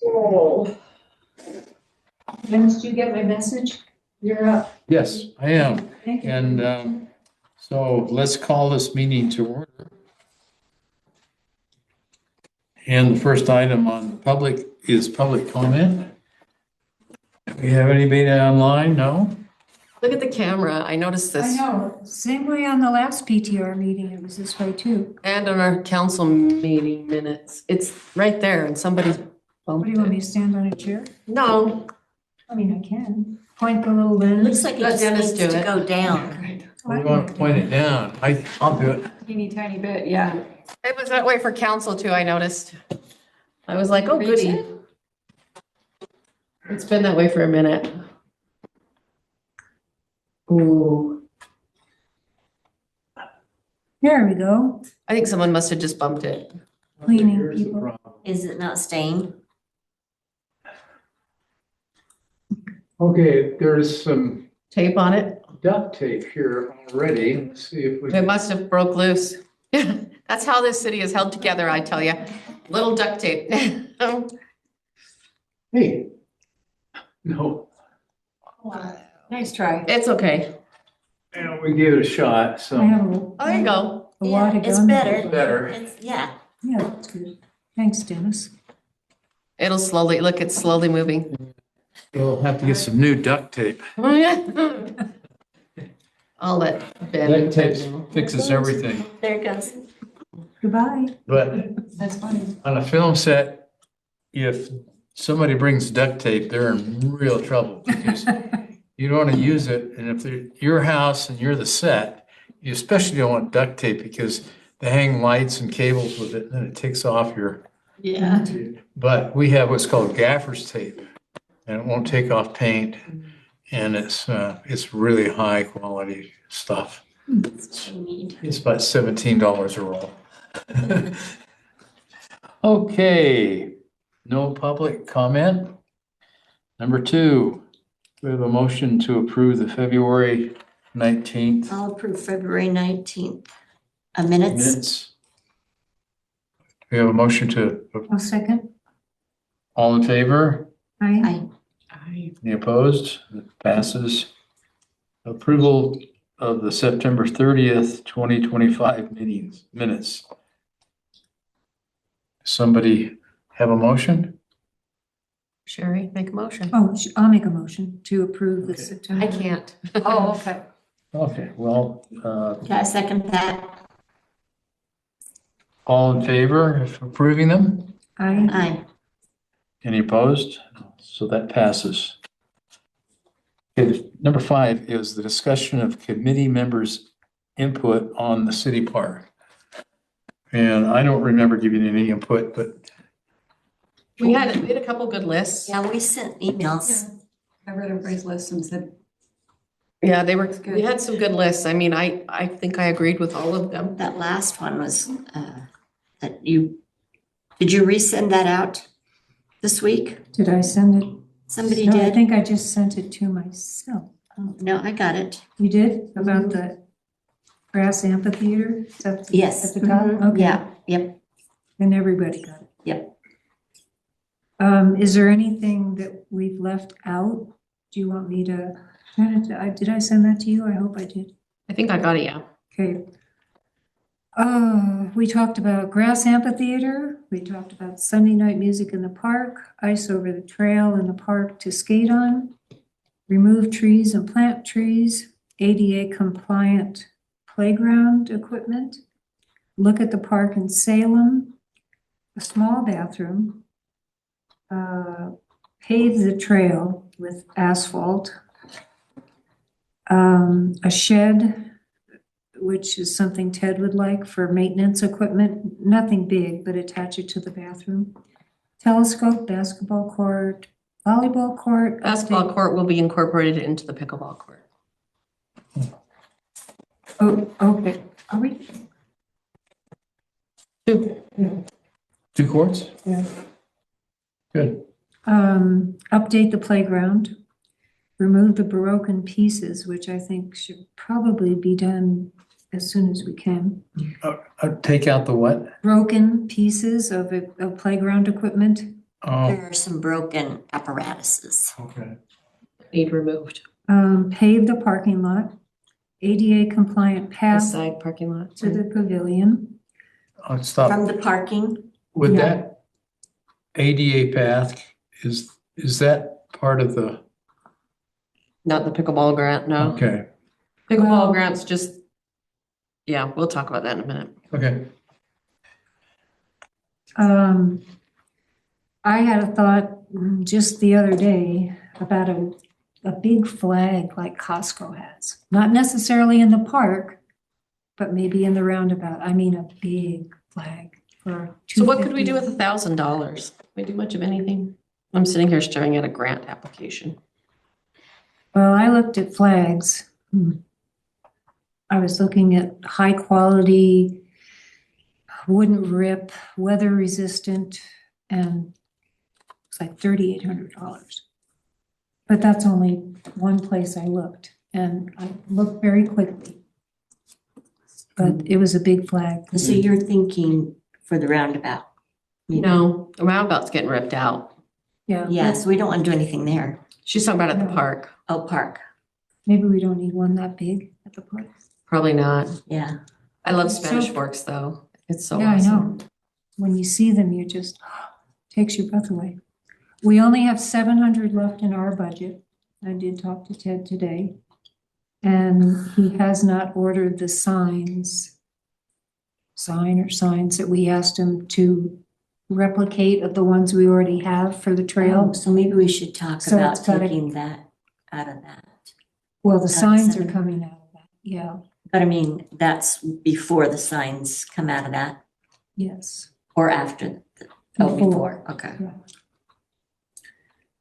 Oh. Dennis, did you get my message? You're up. Yes, I am. Thank you. And so let's call this meeting to order. And the first item on public is public comment. Do we have anybody online? No? Look at the camera. I noticed I this. know, same way on the last PTR meeting, it was this way too. And on our council meeting minutes. It's right there and somebody What bumped do you want me it. to stand on a chair? No. I mean, I can. Point the little lens. Looks like it Let just Dennis needs do to it. go down. We want to point it down. I'll do it. Teeny tiny bit, yeah. It was that way for council too, I noticed. I was like, oh goody. It's been that way for a minute. Ooh, There we go. I think someone must have just bumped it. Cleaning Here's the people. problem. Is it not staying? Okay, there's some Tape on it. duct tape here already. Let's see if we It can. must have broke loose. That's how this city is held together, I tell you. Little duct tape. Hey. No, Nice try. It's okay. and we gave it a shot, I so. have Oh, there you go. a water gun. It's better. Better. Yeah. Yeah, that's good. Thanks, Dennis. It'll slowly, look, it's slowly moving. We'll have to get some new duct tape. I'll let Ben. Duct tape fixes everything. There it goes. Goodbye. But That's funny. on a film set, if somebody brings duct tape, they're in real trouble because you don't want to use it. And if they're your house and you're the set, you especially don't want duct tape because they hang lights and cables with it and then it takes off your. Yeah. But we have what's called gaffer's tape and it won't take off paint. And it's really high quality stuff. That's what you need. It's about $17 a roll. Okay, no public comment. Number 2, we have a motion to approve the February 19th I'll approve February 19th. Minutes. minutes. We have a motion to, I'll second. all in favor? Aye. Any opposed? It passes. Approval of the September 30th, 2025 minutes. Somebody have a motion? Sherry, make a motion. Oh, I'll make a motion to approve the Okay. September. I can't. Oh, okay. Okay, well, Can I second that? all in favor of approving them? Aye. Aye. Any opposed? So that passes. Okay, number 5 is the discussion of committee members' input on the city park. And I don't remember giving any input, but We had a couple good lists. Yeah, we sent emails. I read everybody's list and said, Yeah, they were, good. we had some good lists. I mean, I think I agreed with all of them. That last one was, did you resend that out this week? Did I send it? Somebody No, I did? think I just sent it to myself. Oh, no, I got it. You did? About the grass amphitheater? Is that Yes. At the top? Mhm. Okay. Yeah, yep. And everybody got it. Yep. Is there anything that we've left out? Do you want me to, did I send that to you? I hope I did. I think I got it, yeah. Okay. We talked about grass amphitheater. We talked about Sunday night music in the park, ice over the trail in the park to skate on, remove trees and plant trees, ADA compliant playground equipment, look at the park in Salem, a small bathroom, pave the trail with asphalt, a shed, which is something Ted would like for maintenance equipment, nothing big, but attach it to the bathroom. Telescope, basketball court, volleyball court. Basketball court will be incorporated into the pickleball court. Oh, okay. Are we? 2. 2 courts? Yeah. Good. Update the playground, remove the broken pieces, which I think should probably be done as soon as we can. Take out the what? Broken pieces of playground equipment. Oh, There are some broken apparatuses. okay. Need removed. Pave the parking lot, ADA compliant The path side parking lot. to the pavilion. I'll stop. From the parking, With Yeah. that ADA path, is that part of the, Not the pickleball grant, no. okay, Pickleball Well- grants just, yeah, we'll talk about that in a minute. okay. I had a thought just the other day about a big flag like Costco has. Not necessarily in the park, but maybe in the roundabout. I mean, a big flag for So what could we do with $250. $1,000? Can we do much of anything? I'm sitting here staring at a grant application. Well, I looked at flags. I was looking at high quality, wouldn't rip, weather resistant, and it's like $3,800. But that's only one place I looked, and I looked very quickly. But it was a big flag. so you're thinking for the roundabout? No, the roundabout's getting ripped out. Yeah. Yeah, so we don't want to do anything there. She's talking about at the Yeah. park. Oh, park, Maybe we don't need one that big at the park. Probably not. yeah. I love So- Spanish Forks though. It's so Yeah, I awesome. know. When you see them, you just takes your breath away. We only have 700 left in our budget. I did talk to Ted today. And he has not ordered the signs that we asked him to replicate of the ones we already have for the trail. So maybe we should talk So about it's gotta- taking that out of that. Well, the signs are 700. coming out of that. Yeah, But I mean, that's before the signs come out of that yes. or after? Oh, before, okay.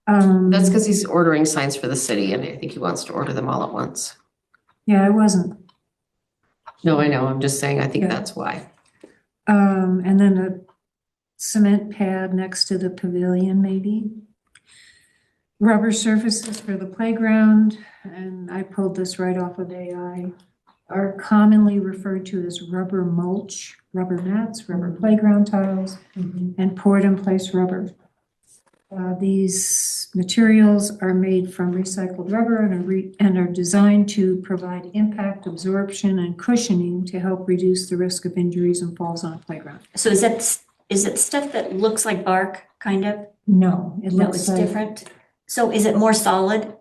That's because he's ordering signs for the city and I think he wants to order them all at once. Yeah, I wasn't. No, I know. I'm just saying, I think Yeah. that's why. And then a cement pad next to the pavilion, maybe. Rubber surfaces for the playground, and I pulled this right off of AI, are commonly referred to as rubber mulch, rubber mats, rubber playground tiles, and poured in place rubber. These materials are made from recycled rubber and are designed to provide impact absorption and cushioning to help reduce the risk of injuries and falls on playground. So is it stuff that looks like bark, kind of? No, it No, looks it's like, different. So is it more solid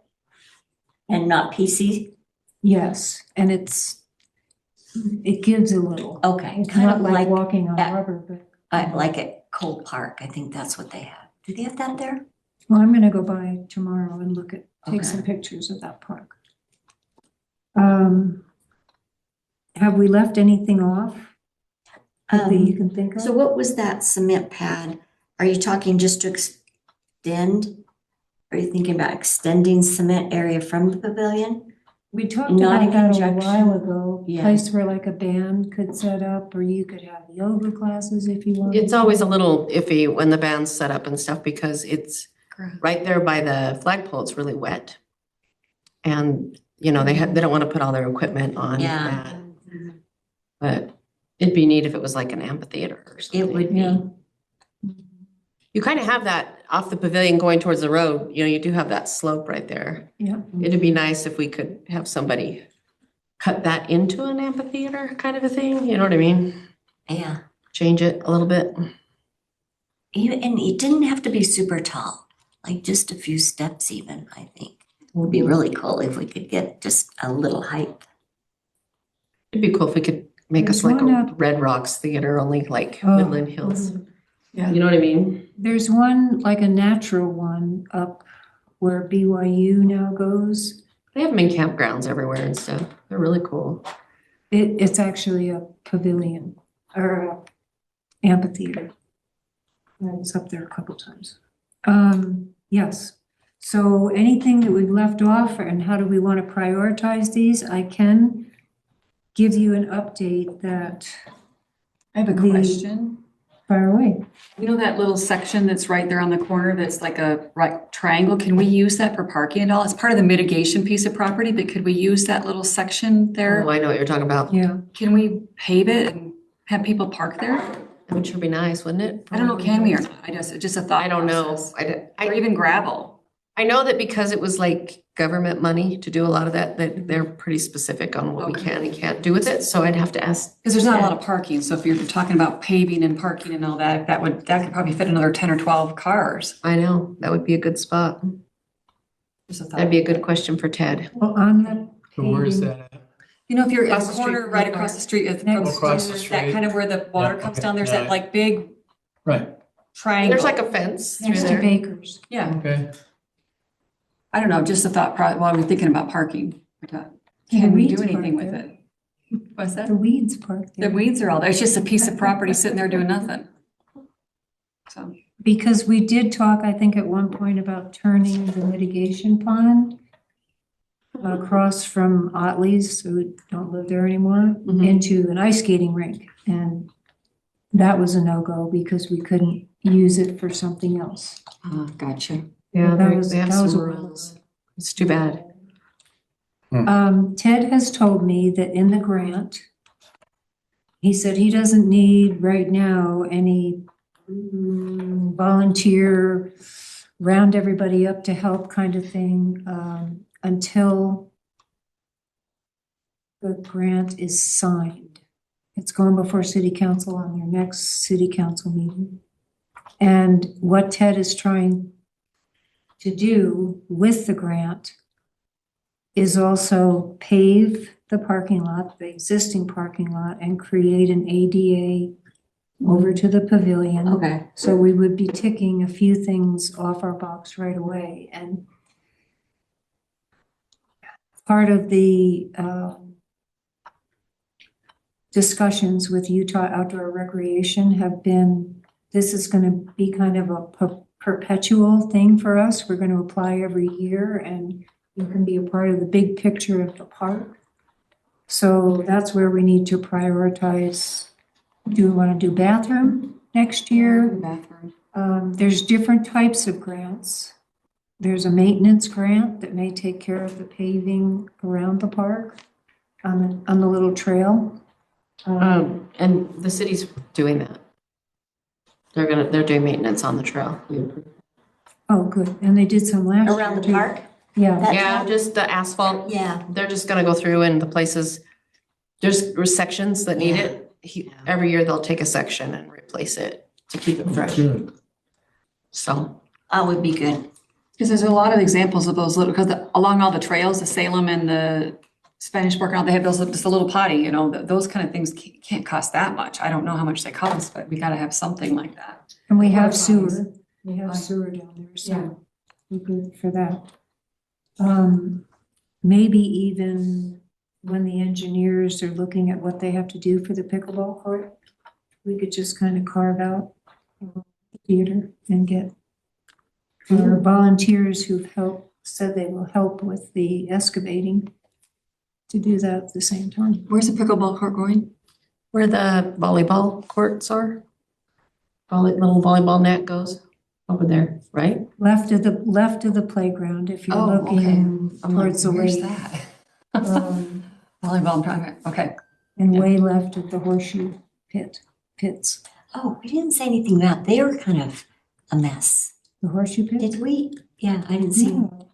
and not PC? yes, and it gives a little. Okay, It's kind not of like like, walking on at- rubber, but, like at Cole Park. I think that's what they have. Do they have that there? well, I'm gonna go by tomorrow and take Okay. some pictures of that park. Have we left anything off that you can think of? So what was that cement pad? Are you talking just to extend? Are you thinking about extending cement area from the pavilion? We talked Not in about that a conjunction? while ago, Yeah. place where like a band could set up, or you could have yoga classes if you wanted. It's always a little iffy when the band's set up and stuff because it's right there by the flagpole. It's really wet. And, you know, they don't want to put all their equipment on Yeah. that. But it'd be neat if it was like an amphitheater or something. It would Yeah. be. You kind of have that off the pavilion going towards the road. You know, you do have that slope right there. Yeah, It'd be nice if we could have somebody cut that into an amphitheater kind of a thing. You know what I mean? Yeah. Change it a little bit. And it didn't have to be super tall, like just a few steps even, I think. It would be really cool if we could get just a little height. It'd be cool if we could make us There's like a one up- Red Rocks theater, only like Oh. Woodland Hills. Yeah. You know what I mean? there's one, like a natural one up where BYU now goes. They have them in campgrounds everywhere and stuff. They're really cool. It's actually a pavilion or a amphitheater. I was up there a couple times. Yes, so anything that we've left off and how do we want to prioritize these? I can give you an update that, I have a The- question. fire away. You know that little section that's right there on the corner that's like a right triangle? Can we use that for parking at all? It's part of the mitigation piece of property, but could we use that little section there? Oh, I know what you're talking about. Yeah, Can we pave it and have people park there? That would sure be nice, wouldn't it? I don't know, can we or not? Just a thought I don't know. process. I Or even gravel. I know that because it was like government money to do a lot of that, that they're pretty specific on what we Okay. can and can't do with it. So I'd have to ask. Because there's not a lot of parking, so if you're talking about paving and parking and all that, that could probably fit another 10 or 12 cars. I know, that would be a good spot. Just a thought. That'd be a good question for Ted. Well, on the So where's paving, that at? You know, if you're in Across the the corner, street. right across the street, from Next Across the that street. kind of where the water Yeah, comes okay. down, there's Yeah. that like big Right, triangle. There's like a fence through next to there. Baker's. Yeah, okay. I don't know, just a thought while we're thinking about parking. The Can we do weeds anything park with there. it? What's that? The weeds park The there. weeds are all there. It's just a piece of property sitting there doing nothing. So, Because we did talk, I think, at one point about turning the mitigation pond across from Otley's, who don't live there anymore, Mhm. into an ice skating rink. And that was a no-go because we couldn't use it for something else. gotcha. Yeah, That they was- they have that was some a- rules. It's too bad. Ted has told me that in the grant, he said he doesn't need right now any volunteer, round everybody up to help kind of thing, until the grant is signed. It's going before city council on their next city council meeting. And what Ted is trying to do with the grant is also pave the parking lot, the existing parking lot, and create an ADA over to the pavilion. Okay. So we would be ticking a few things off our box right away. And part of the discussions with Utah Outdoor Recreation have been, this is going to be kind of a perpetual thing for us. We're going to apply every year, and you can be a part of the big picture of the park. So that's where we need to prioritize. Do we want to do bathroom next year? Bathroom. There's different types of grants. There's a maintenance grant that may take care of the paving around the park on the little trail. And the city's doing that. They're doing maintenance on the trail. Oh, good. And they did some last year. Around the too. park? Yeah. That Yeah, track? just the asphalt. Yeah. They're just gonna go through and the places, there's sections that need Yeah. it. Every year they'll take a section and replace it to keep it fresh. Good. So, That would be good. Because there's a lot of examples of those little, because along all the trails, the Salem and the Spanish Fork, and all, they have those, just a little potty, you know, those kind of things can't cost that much. I don't know how much they cost, but we gotta have something like that. And we have Water sewer. lines. We have Oh, sewer down there, Yeah. so we're good for that. Maybe even when the engineers are looking at what they have to do for the pickleball court, we could just kind of carve out the theater and get our volunteers who've said they will help with the excavating to do that at the same time. Where's the pickleball court going? where the volleyball courts are, little volleyball net goes over there, right? Left of the playground, if you're Oh, okay. looking I'm like, towards the where's lake. that? um, Volleyball, okay. And way left of the horseshoe pits. Oh, we didn't say anything about, they were kind of a mess. The horseshoe pits? Did we? Yeah, I didn't see. No,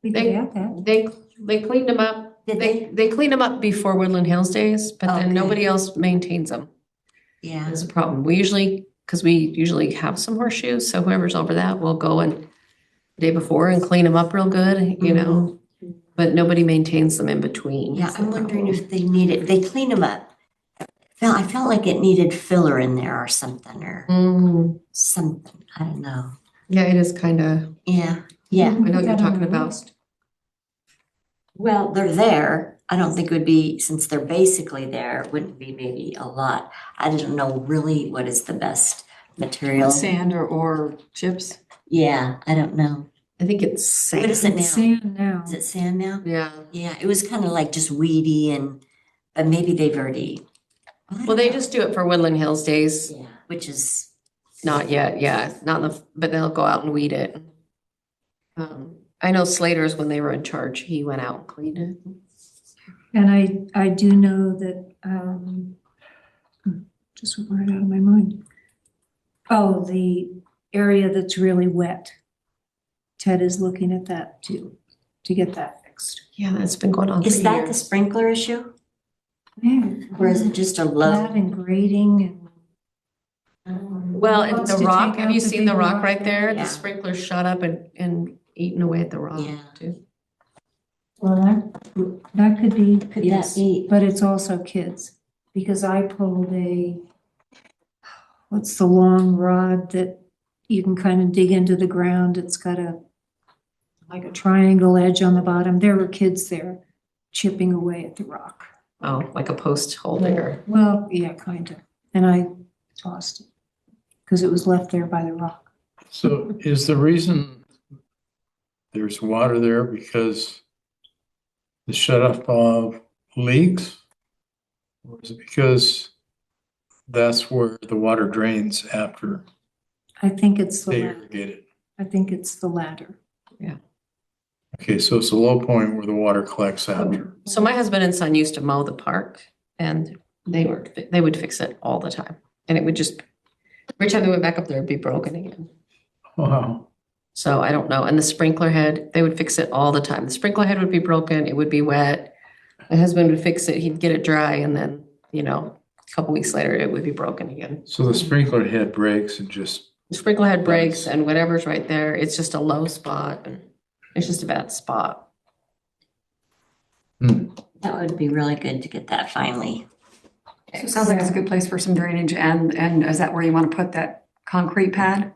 we could They- add that. They cleaned them up. Did they? They cleaned them up before Woodland Hills days, but then Okay. nobody else maintains them. Yeah. That's a problem. Because we usually have some horseshoes, so whoever's over that will go and the day before and clean them up real good, you know? But nobody maintains them in between. Yeah, That's the I'm wondering problem. if they cleaned them up. I felt like it needed filler in there or something, something, I don't know. Yeah, it is kind of, Yeah, yeah. I know what you're Put that on talking the about. list. Well, they're there. I don't think it would be, since they're basically there, it wouldn't be maybe a lot. I don't know really what is the best material. Sand or chips? Yeah, I don't know. I think it's What sand. is it now? It's sand now. Is it sand now? Yeah. Yeah, it was kind of like just weedy but maybe they've already. I Well, don't they know. just do it for Woodland Hills days. Yeah, which is, Not yet, yeah, not in the, but they'll go out and weed it. I know Slater's, when they were in charge, he went out and cleaned it. And I do know that, just went right out of my mind. Oh, the area that's really wet. Ted is looking at that too, to get that fixed. Yeah, that's been going on for Is that the years. sprinkler issue? Yeah. Or is it just a That low? and grading Well, and Wants the to rock, take have out you the seen the big rock rock right there? Yeah. The sprinkler shot up and eaten away at the rock Yeah. too. well, that could be, Could yes, that be? but it's also kids. Because I pulled what's the long rod that you can kind of dig into the ground? It's got like a triangle edge on the bottom. There were kids there chipping away at the rock. Oh, like a post hole digger. Well, yeah, kind of. And I tossed it because it was left there by the rock. So is the reason there's water there because the shut off valve leaks? Or is it because that's where the water drains after I think it's the they latter. irrigate it? I think it's the latter. Okay, so it's a low point where the water collects after. So my husband and son used to mow the park and they would fix it all the time. And it would just, every time they went back up there, it'd be broken again. Wow. So I don't know. And the sprinkler head, they would fix it all the time. The sprinkler head would be broken, it would be wet. My husband would fix it, he'd get it dry, and then, a couple weeks later, it would be broken again. So the sprinkler head breaks and just, The sprinkler head breaks and whatever's right there, it's just a low spot and it's just a bad spot. That would be really good to get that finally. So it sounds like it's a good place for some drainage, and is that where you want to put that concrete pad?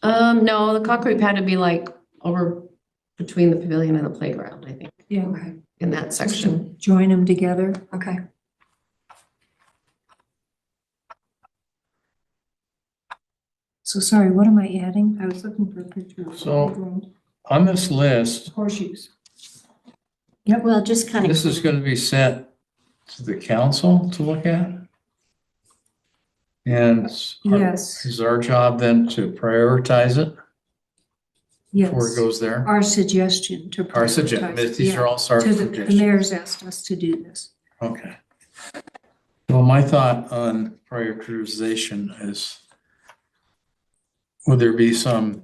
No, the concrete pad would be like over between the pavilion and the playground, I think, Yeah. Okay, in that section. Join them together. okay. So sorry, what am I adding? I was looking for a picture of the So- playground. on this list, Horseshoes. Well, just kind of. this is gonna be sent to the council to look at? And Yes, is our job then to prioritize it before it yes. goes there? Our suggestion to Our prioritize. suggestions, these yeah, are all our to the suggestions. mayor's asked us to do this. Okay. Well, my thought on prioritization is, would there be some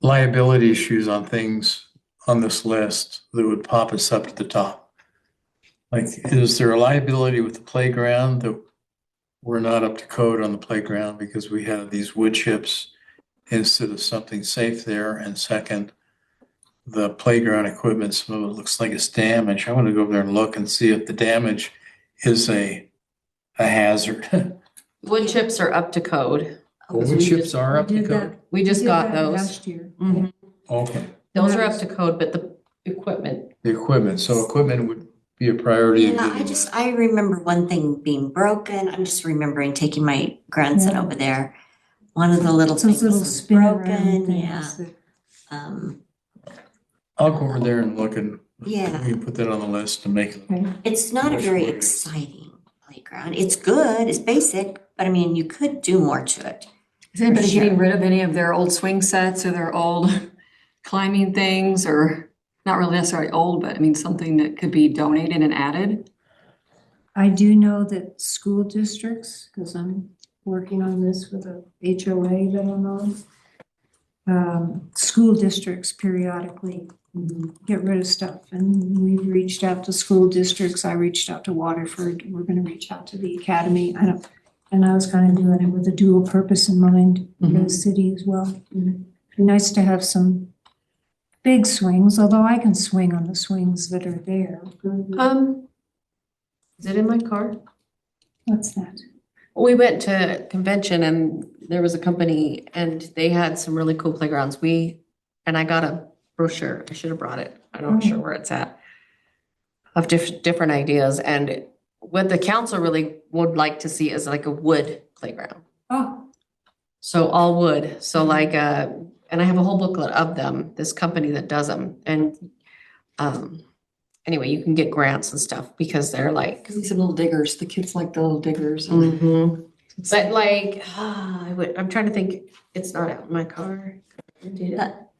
liability issues on things on this list that would pop us up to the top? Like, is there a liability with the playground that we're not up to code on the playground because we have these wood chips instead of something safe there? And second, the playground equipment, some of it looks like it's damaged. I want to go over there and look and see if the damage is a hazard. Wood chips are up to code. Wood chips are up We to did code? that- We just did got that those. Last year. Mhm. Okay, Those are That up is- to code, but the equipment, the equipment, so equipment would be a priority in Yeah, getting that. I remember one thing being broken. I'm just remembering taking my grandson Yeah. over there. One of the little Those things little was spin around broken, yeah. things. that- Um, I'll go over there and look and Yeah. we can put that on the list to make it. Okay. it's not a Much very more. exciting playground. It's good, it's basic, but I mean, you could do more to it. Is anybody sure. getting rid of any of their old swing sets or their old climbing things, or not really necessarily old, but I mean, something that could be donated and added? I do know that school districts, because I'm working on this with a HOA that I'm on. School districts periodically get rid of stuff, and we've reached out to school districts. I reached out to Waterford. We're gonna reach out to the academy. And I was kind of doing it with a dual purpose in mind, for the city as well. It'd be nice to have some big swings, although I can swing on the swings that are there. is it in my car? What's that? We went to convention and there was a company and they had some really cool playgrounds. And I got a brochure. I should have brought it. I'm not sure where it's at. Of different ideas. And what the council really would like to see is like a wood playground. Oh, So all wood. So like, and I have a whole booklet of them, this company that does them. And anyway, you can get grants and stuff because they're like, Because these are little diggers, the kids like the little diggers. mhm. But like, I'm trying to think, it's not out in my car.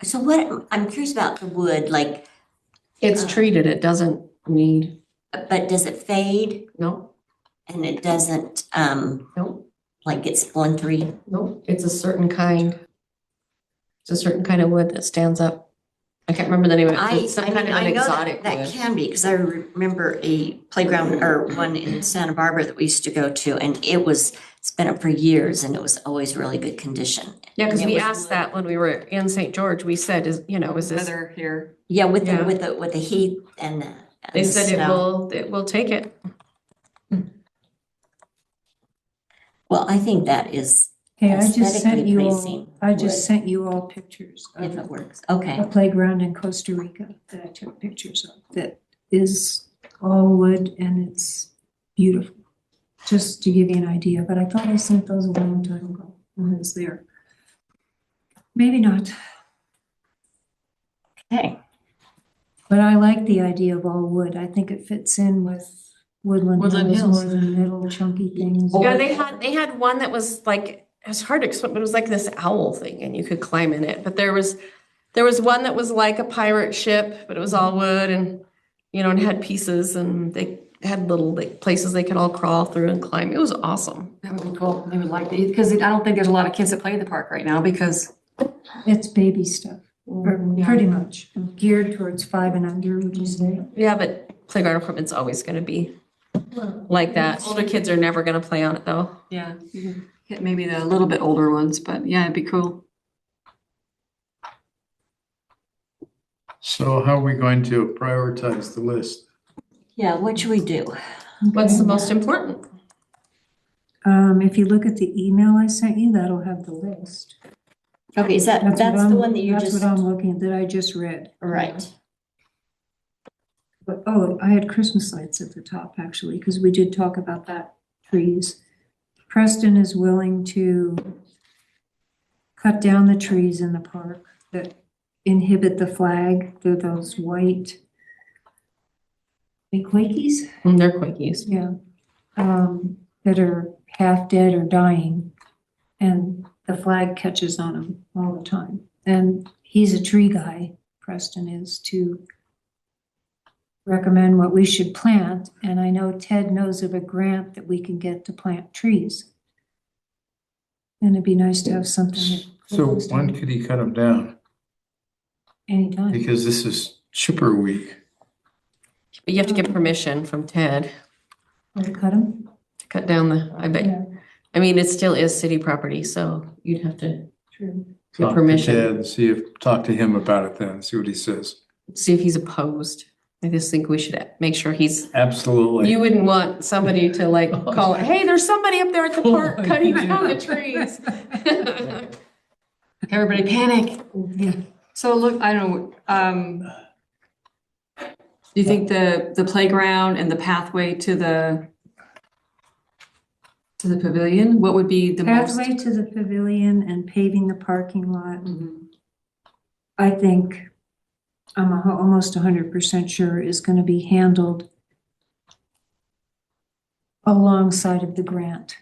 So what, I'm curious about the wood, like, It's treated, it doesn't need, but does it fade? no, And it doesn't, Nope, like get splintery? nope, it's a certain kind. It's a certain kind of wood that stands up. I can't remember the name of it. It's some kind of an I know exotic that wood. can be, because I remember a playground or one in Santa Barbara that we used to go to, and it's been up for years, and it was always really good condition. Yeah, because And it we was asked wood. that when we were in St. George, we said, is this? Weather here. Yeah, with Yeah. the heat and They the said snow. it will take it. Well, I think that is, Hey, I just sent Aesthetically you all, pleasing I just wood. sent you all pictures if it of works, a okay. playground in Costa Rica that I took pictures of that is all wood and it's beautiful. Just to give you an idea, but I thought I sent those a long time ago when I was there. Maybe not, Okay, but I like the idea of all wood. I think it fits in with Woodland Woodland Hills Hills. more than little chunky things. Yeah, they had one that was like, it's hard to explain, but it was like this owl thing and you could climb in it. But there was one that was like a pirate ship, but it was all wood and, and had pieces and they had little like places they could all crawl through and climb. It was awesome. That would be cool. They would like it, because I don't think there's a lot of kids that play at the park right now because. It's baby stuff, Yeah. pretty much geared towards 5 and under, would you say? Yeah, but playground equipment's always gonna be like that. Older kids are never gonna play on it though. Yeah, you can hit maybe the little bit older ones, but yeah, it'd be cool. So how are we going to prioritize the list? yeah, what should we do? What's the most important? If you look at the email I sent you, that'll have the list. Okay, is that's what the I'm- one that you That's just, what I'm looking, that I just read. right? But, oh, I had Christmas lights at the top, actually, because we did talk about that, trees. Preston is willing to cut down the trees in the park that inhibit the flag. They're those white, Quakies? They're quickies. Yeah. That are half dead or dying. And the flag catches on them all the time. And he's a tree guy, Preston is, to recommend what we should plant. And I know Ted knows of a grant that we can get to plant trees. And it'd be nice to have something that. So goes when down could he cut them down? Anytime. Because this is chipper week. But you have to get permission from Ted Want to cut them? to cut down I bet. Yeah, I mean, it still is city property, so you'd have to true. get Talk to permission. Ted and talk to him about it then, see what he says. See if he's opposed. I just think we should make sure he's, Absolutely. you wouldn't want somebody to like call, hey, there's somebody up there at the park cutting down the trees. Everybody panic. Yeah. So look, I don't know, do you think the playground and the pathway to the pavilion, what would be the most? Pathway to the pavilion and paving the parking lot. Mhm. I think, I'm almost 100% sure is gonna be handled alongside of the grant.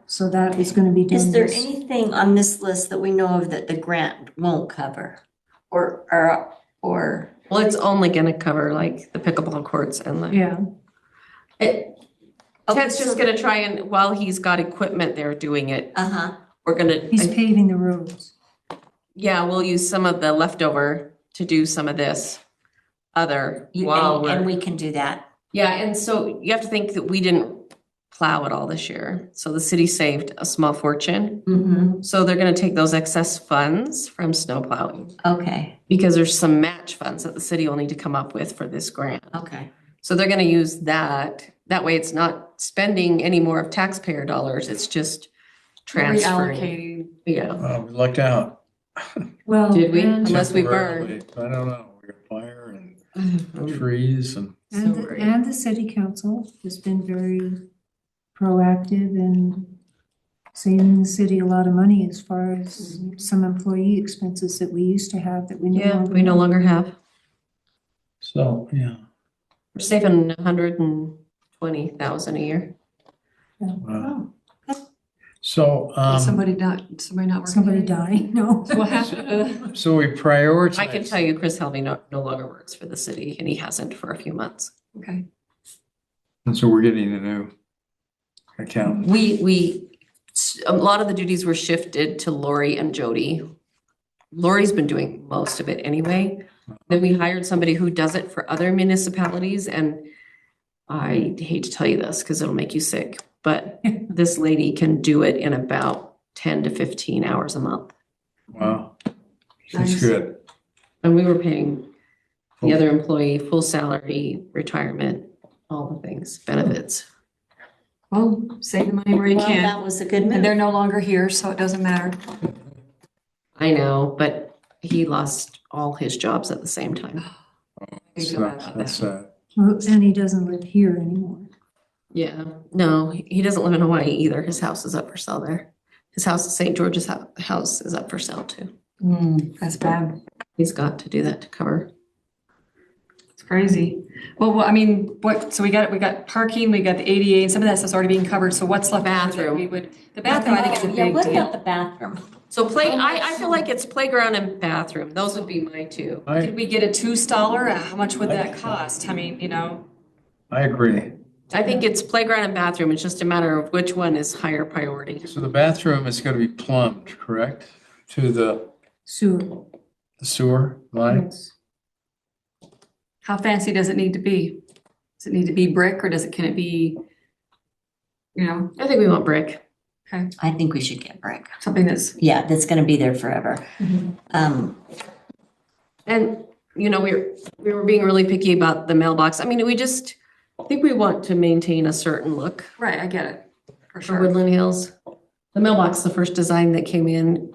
So that is gonna be done. Is there this- anything on this list that we know of that the grant won't cover? Or Well, it's only gonna cover like the pickleball courts and the. Yeah, Ted's just gonna try and, while he's got equipment there doing it, Uh-huh, we're gonna, he's paving the roads. yeah, we'll use some of the leftover to do some of this other while and we're. we can do that. Yeah, and so you have to think that we didn't plow it all this year. So the city saved a small fortune. Mm-hmm, So they're gonna take those excess funds from snow plowing okay, because there's some match funds that the city will need to come up with for this grant. okay. So they're gonna use that. That way it's not spending any more of taxpayer dollars. It's just transferring. Reallocating. Yeah. We lucked out. Well, Did we? and- Unless we Temporarily. I don't know. We got fire and Mm-hmm. trees and And, So the- great. and the city council has been very proactive in saving the city a lot of money as far as some employee expenses that we used to have that we no Yeah, longer. we no have. longer have. so, yeah. We're saving 120,000 a year. Wow. Oh, So, Somebody not working. somebody died, no. What happened? so we prioritize. I can tell you Chris Helvey no longer works for the city and he hasn't for a few months. Okay. And so we're getting a new account. A lot of the duties were shifted to Lori and Jody. Lori's been doing most of it anyway. Then we hired somebody who does it for other municipalities, and I hate to tell you this because it'll make you sick, but this lady can do it in about 10 to 15 hours a month. Wow. Nice. That's good. And we were paying the other employee full salary, retirement, all the things, benefits. Well, save the money where you Well, can. that was a good And move. they're no longer here, so it doesn't matter. I know, but he lost all his jobs at the same time. I feel bad about That's that. sad. Well, and he doesn't live here anymore. Yeah, no, he doesn't live in Hawaii either. His house is up for sale there. His house, St. George's house is up for sale too. That's bad. He's got to do that to cover. It's crazy. Well, I mean, so we got parking, we got the ADA, and some of that stuff's already being covered, so what's left? Bathroom. The bathroom, I think is a Yeah, big what about deal. the bathroom? So I feel like it's playground and bathroom. Those would be my two. Could we get a two-staller? How much would that cost? I mean, I agree. I think it's playground and bathroom. It's just a matter of which one is higher priority. So the bathroom is going to be plumbed, correct? To the Sewer. sewer line? Yes. how fancy does it need to be? Does it need to be brick or can it be, I think we want brick. I think we should get brick. something that's, Yeah, that's gonna be there forever. Um, And, we were being really picky about the mailbox. I mean, I think we want to maintain a certain look right, I get it, for for sure. Woodland Hills. The mailbox, the first design that came in,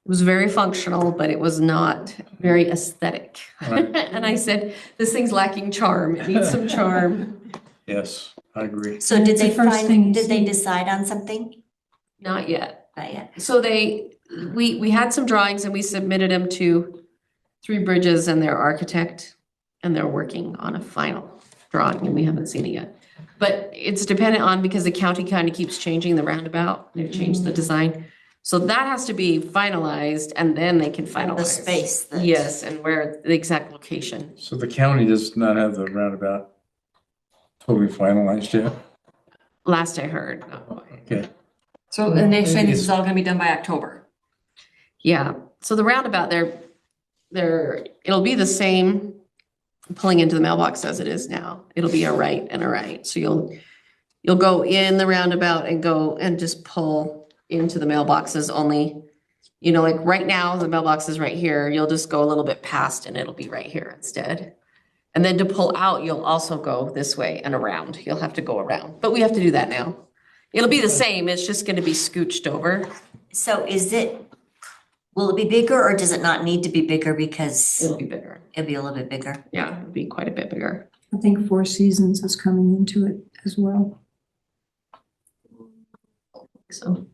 was very functional, but it was not very aesthetic. Right. And I said, this thing's lacking charm. It needs some charm. Yes, I agree. so did It's the they first thing you did they see. decide on something? Not yet. Not yet. So we had some drawings and we submitted them to Three Bridges and their architect, and they're working on a final drawing and we haven't seen it yet. But it's dependent on, because the county kind of keeps changing the roundabout, they've changed the design. So that has to be finalized and then they can finalize. The space that. Yes, and where the exact location. So the county does not have the roundabout totally finalized yet? Last I heard, not quite. Okay. So, and they're saying this is all gonna be done by October. Yeah, so the roundabout it'll be the same pulling into the mailbox as it is now. It'll be a right and a right. So you'll go in the roundabout and go and just pull into the mailboxes only. Like right now, the mailbox is right here. You'll just go a little bit past and it'll be right here instead. And then to pull out, you'll also go this way and around. You'll have to go around, but we have to do that now. It'll be the same. It's just gonna be scooched over. So will it be bigger or does it not need to be bigger because It'll be bigger. it'll be a little bit bigger? Yeah, it'll be quite a bit bigger. I think Four Seasons is coming into it as well. So,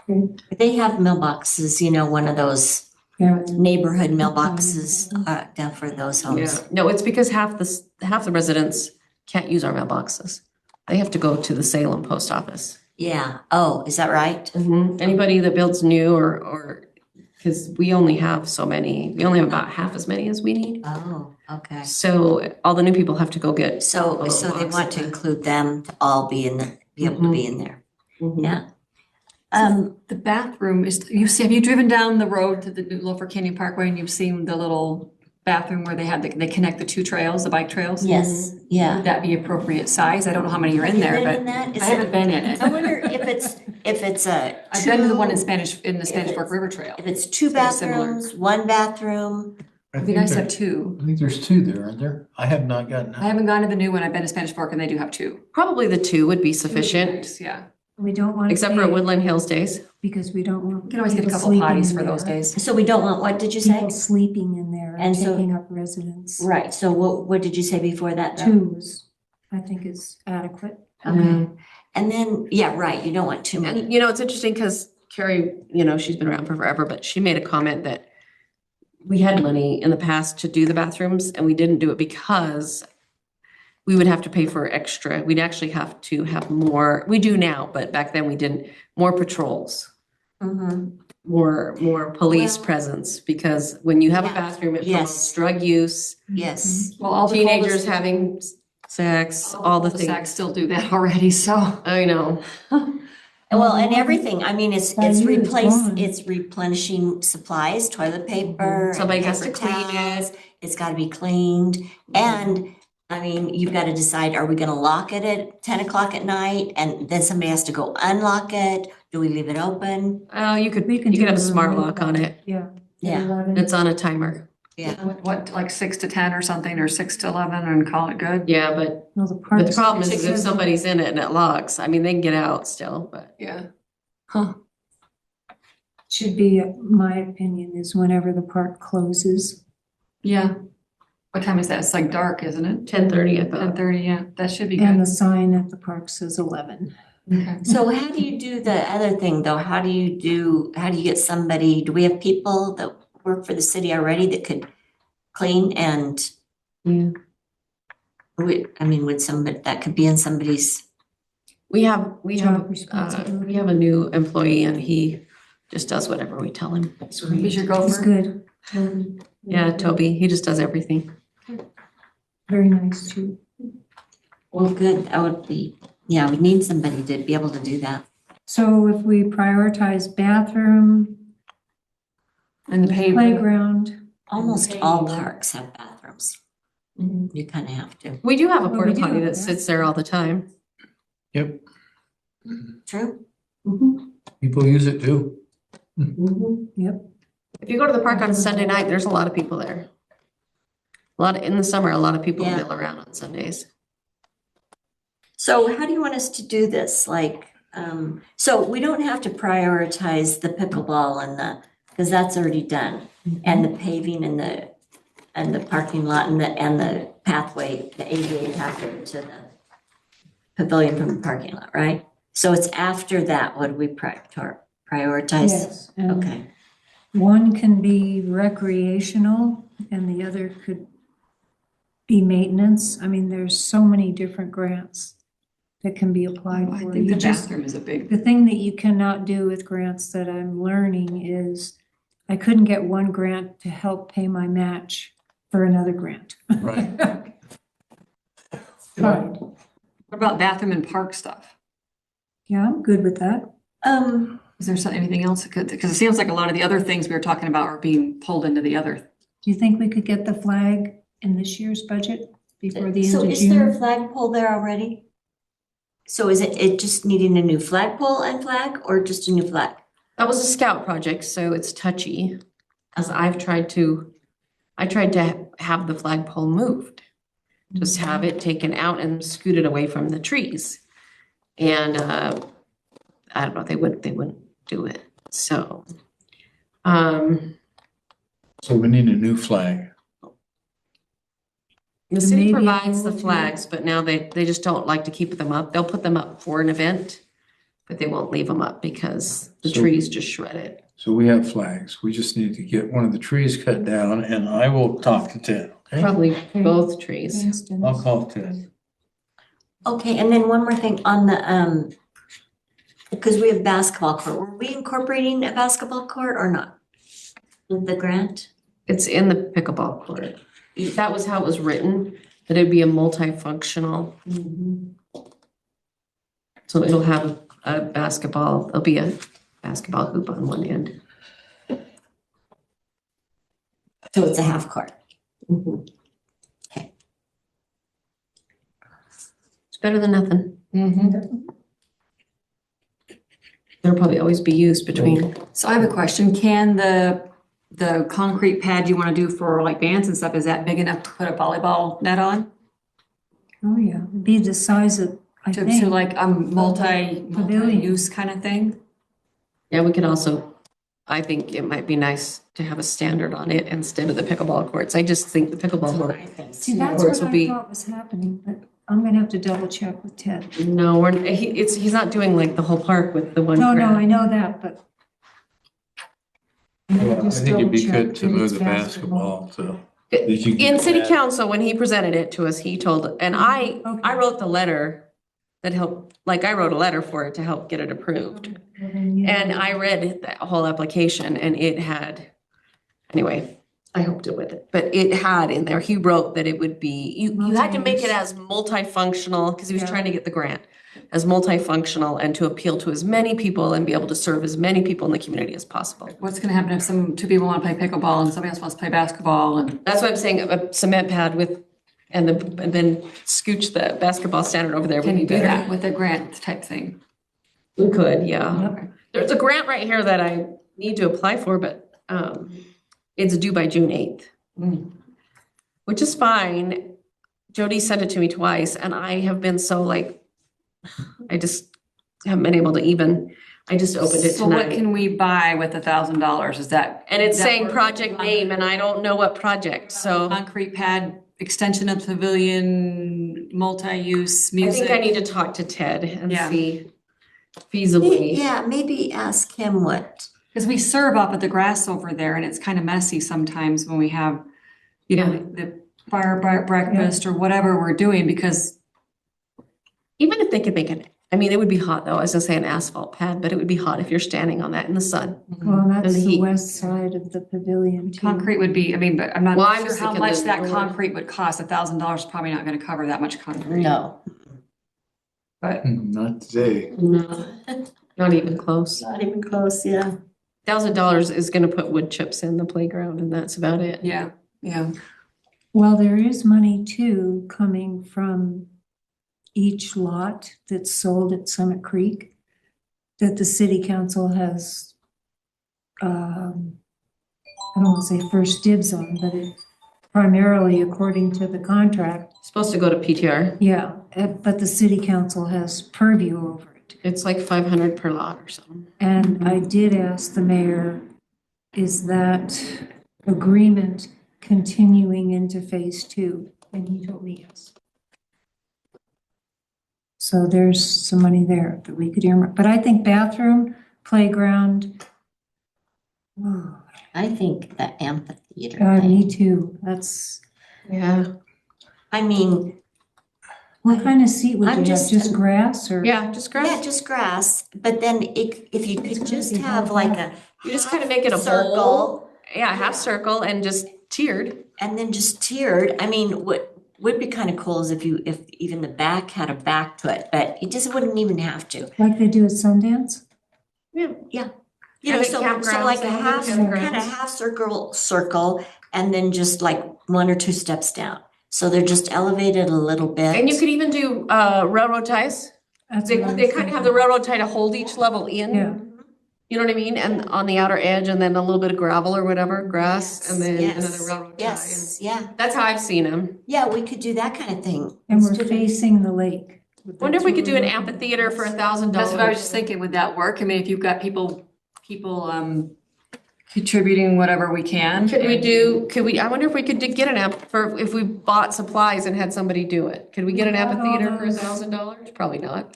They have mailboxes, one of those Yeah. neighborhood mailboxes down for those yeah, homes. no, it's because half the residents can't use our mailboxes. They have to go to the Salem post office. Yeah. Oh, is that right? Anybody that builds new or, because we only have about half as many as we need. Oh, okay. So all the new people have to go get. So a little they box. want to include them to all be able to be in there. Mhm. Yeah. The bathroom have you driven down the road to the new Loafer Canyon Parkway and you've seen the little bathroom where they connect the two trails, the bike trails? Yes, yeah. Would that be appropriate size? I don't know how many are in there, Have you but been in that? Is I haven't it- been in it. I wonder if it's a I've been to the one in two- the Spanish Fork River Trail. if it's two Very similar. bathrooms, one bathroom. It'd be nice to have two. I think there's two there, aren't there? I have not gotten. I haven't gone to the new one. I've been to Spanish Fork and they do have two. Probably the two would be sufficient, Nice, yeah. We don't want. except for Woodland Hills days. Because we don't want. We can always get a people couple sleeping potties in for those there. days. So we don't want, what did you say? People sleeping in there and And so- taking up residence. Right, so what did you say before that? though? Two is, I think is adequate. Okay. And then, yeah, right, you don't want too many. And it's interesting because Carrie, she's been around for forever, but she made a comment that we had money in the past to do the bathrooms and we didn't do it because we would have to pay for extra. We'd actually have to have more. We do now, but back then we didn't. More patrols, Mhm. more police Well, presence, because when you have a yeah, bathroom, it yes. promotes drug use, Yes, Well, all the teenagers coldest- having Sacks, all the things. Sacks still do that already, so. I know. Well, and everything, I mean, it's By you, it's gone. it's replenishing supplies, toilet paper. and Somebody has to paper clean it. towels. It's gotta be cleaned, and, I mean, you've gotta decide, are we gonna lock it at 10 o'clock at night? And then somebody has to go unlock it, do we leave it open? Oh, you could We can you could do have a it smart remote lock on it. Yeah. Yeah. 11. It's on a timer. Yeah, What, like 6 to 10 or something, or 6 to 11 and call it good? Yeah, but No, the but the park's problem is if particular- somebody's in it and it locks, I mean, they can get out still, but Yeah. Huh. Should be, my opinion, is whenever the park closes. Yeah. What time is that? It's like dark, isn't it? 10:30 I thought. 10:30, yeah, that should be And good. the sign at the park says 11. Okay. so how do you do the other thing, though? How do you get somebody, do we have people that work for the city already that could clean and Yeah. would somebody, that could be in somebody's, We have Job responsibility. we have a new employee and he just does whatever we tell him. Is your He's gopher? good. Yeah, Toby, he just does everything. Very nice too. well, good, that would be, yeah, we need somebody to be able to do that. So if we prioritize bathroom, And the pavement. playground, Almost all parks have bathrooms. You kind of have to. We do have a Well, we porta do potty have that that. sits there all the time. Yep, True. people use it too. yep. If you go to the park on Sunday night, there's a lot of people there. In the summer, a lot of people Yeah. mill around on Sundays. So how do you want us to do this? Like, so we don't have to prioritize the pickleball and because that's already done. And the paving and the parking lot and the pathway, the ADA pathway to the pavilion from the parking lot, right? So it's after that, what do we prioritize? Yes. and Okay, One can be recreational and the other could be maintenance. I mean, there's so many different grants that can be applied I for. think You the just- bathroom is a big, The thing that you cannot do with grants that I'm learning is I couldn't get one grant to help pay my match for another grant. Right. Tried. what about bathroom and park stuff? Yeah, I'm good with that. Is there anything else that could, because it seems like a lot of the other things we were talking about are being pulled into the other. Do you think we could get the flag in this year's budget before the end so of is there a June? flagpole there already? So is it just needing a new flagpole and flag or just a new flag? That was a scout project, so it's touchy. Because I tried to have the flagpole moved. Just have it taken out and scooted away from the trees. And I don't know, they wouldn't do it. So So we need a new flag. the city Maybe provides the we'll do- flags, but now they just don't like to keep them up. They'll put them up for an event, but they won't leave them up because the So- trees just shred it. So we have flags. We just need to get one of the trees cut down and I will talk to Ted, okay? Probably both trees. Thanks, Dennis. I'll call Ted. Okay, and then one more thing on the, because we have basketball court, were we incorporating a basketball court or not? With the grant? It's in the pickleball court. That was how it was written, that it'd be a multifunctional. So it'll have a basketball, there'll be a basketball hoop on one end. So it's a half court. It's better than nothing. There'll probably always be used between. So I have a question. Can the concrete pad you want to do for like bands and stuff, is that big enough to put a volleyball net on? Oh, yeah, be the size of, I To think. like a multi-use kind of thing? Yeah, we could also, I think it might be nice to have a standard on it instead of the pickleball courts. I just think the pickleball court. See, that's Courts what will I be- thought was happening, but I'm gonna have to double check with Ted. No, he's not doing like the whole park with the one. No, grant. I know that, but. Well, I Just think it'd be double check good to that move it's the basketball, so. that you can In get city that. council, when he presented it to us, he told, and I Okay. wrote the letter that helped, like I wrote a letter for it to help get it approved. And I read that whole application and it had, anyway, I hoped it would, but it had in there, he wrote that it would be, you had to make it as multifunctional, because he was Yeah. trying to get the grant, as multifunctional and to appeal to as many people and be able to serve as many people in the community as possible. What's gonna happen if two people wanna play pickleball and somebody else wants to play basketball and? That's what I'm saying, a cement pad with, and then scooch the basketball standard over there would Can be you do better. that with a grant type thing? We could, yeah. Okay. There's a grant right here that I need to apply for, but it's due by June 8th. Which is fine. Jody sent it to me twice and I have been so like, I just haven't been able to even, I just opened it So what tonight. can we buy with $1,000? Is that? And it's does that saying work? project name and I don't know what project, so Concrete pad, extension of pavilion, multi-use I music. think I need to talk to Ted and Yeah. see feasibly. Yeah, maybe ask him what, Because we serve up at the grass over there and it's kind of messy sometimes when we have, you know, the fire breakfast or whatever we're doing because. Even if they could make it, I mean, it would be hot though, I was gonna say an asphalt pad, but it would be hot if you're standing on that in the sun. Well, that's And the the heat. west side of the pavilion too. Concrete would be, I mean, but I'm Well, not I'm sure just how thinking much the that north. concrete would cost. $1,000 is probably not gonna cover that much concrete. no, But Not today. No, not even close. not even close, yeah. $1,000 is gonna put wood chips in the playground and that's about it. yeah. Well, there is money too coming from each lot that's sold at Summit Creek that the city council has, I don't want to say first dibs on, but it primarily according to the contract, Supposed to go to PTR. yeah, but the city council has purview over it. It's like 500 per lot or something. And I did ask the mayor, is that agreement continuing into phase 2? And he told me yes. So there's some money there that we could earmark, but I think bathroom, playground. Oh, I think the amphitheater God, thing. me too. That's, Yeah. I mean, what kind of seat would you I'm have? just- Just grass or? Yeah, just yeah, grass. just grass, but then if you It's could gonna just be have hard like work. a. You just kind of make it a circle. bowl. Yeah, half circle and just tiered. And then just tiered, I mean, what would be kind of cool is if even the back had a back to it, but it just wouldn't even have to. Like they do at Sundance? Yeah. You know, And at so campgrounds, like a they have half, campgrounds. kind of half circle, and then just like 1 or 2 steps down. So they're just elevated a little bit. And you could even do railroad ties. That's They what I was kind of have the thinking. railroad tie to hold each level in. Yeah. You know what I mean? And on the outer edge and then a little bit of gravel or whatever, grass, and then Yes, another railroad tie. yes, yeah, And that's how I've seen them. yeah, we could do that kind of thing. And we're Instead of- facing the lake. Wonder if That's we what could do we're an looking at. amphitheater for $1,000. That's what I was just thinking. Would that work? I mean, if you've got people contributing whatever we can. I wonder if we could get an if we bought supplies and had somebody do it. Could we get an We bought all amphitheater for those- $1,000? Probably not.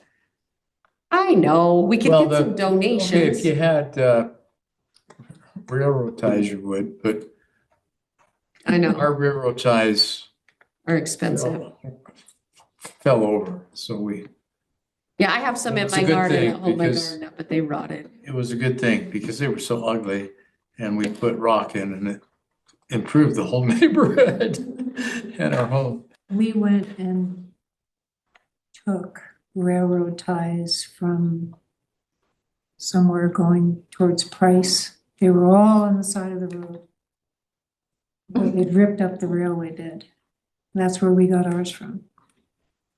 I know, we could Well, get some okay, donations. if you had railroad ties, you would, but I know, our railroad ties are expensive. fell over, so we, Yeah, I have some in It's a my good garden thing that hold my because- garden up, but they rotted. it was a good thing because they were so ugly and we put rock in and it improved the whole neighborhood and our home. We went and took railroad ties from somewhere going towards Price. They were all on the side of the road. They'd ripped up the railway bed. That's where we got ours from.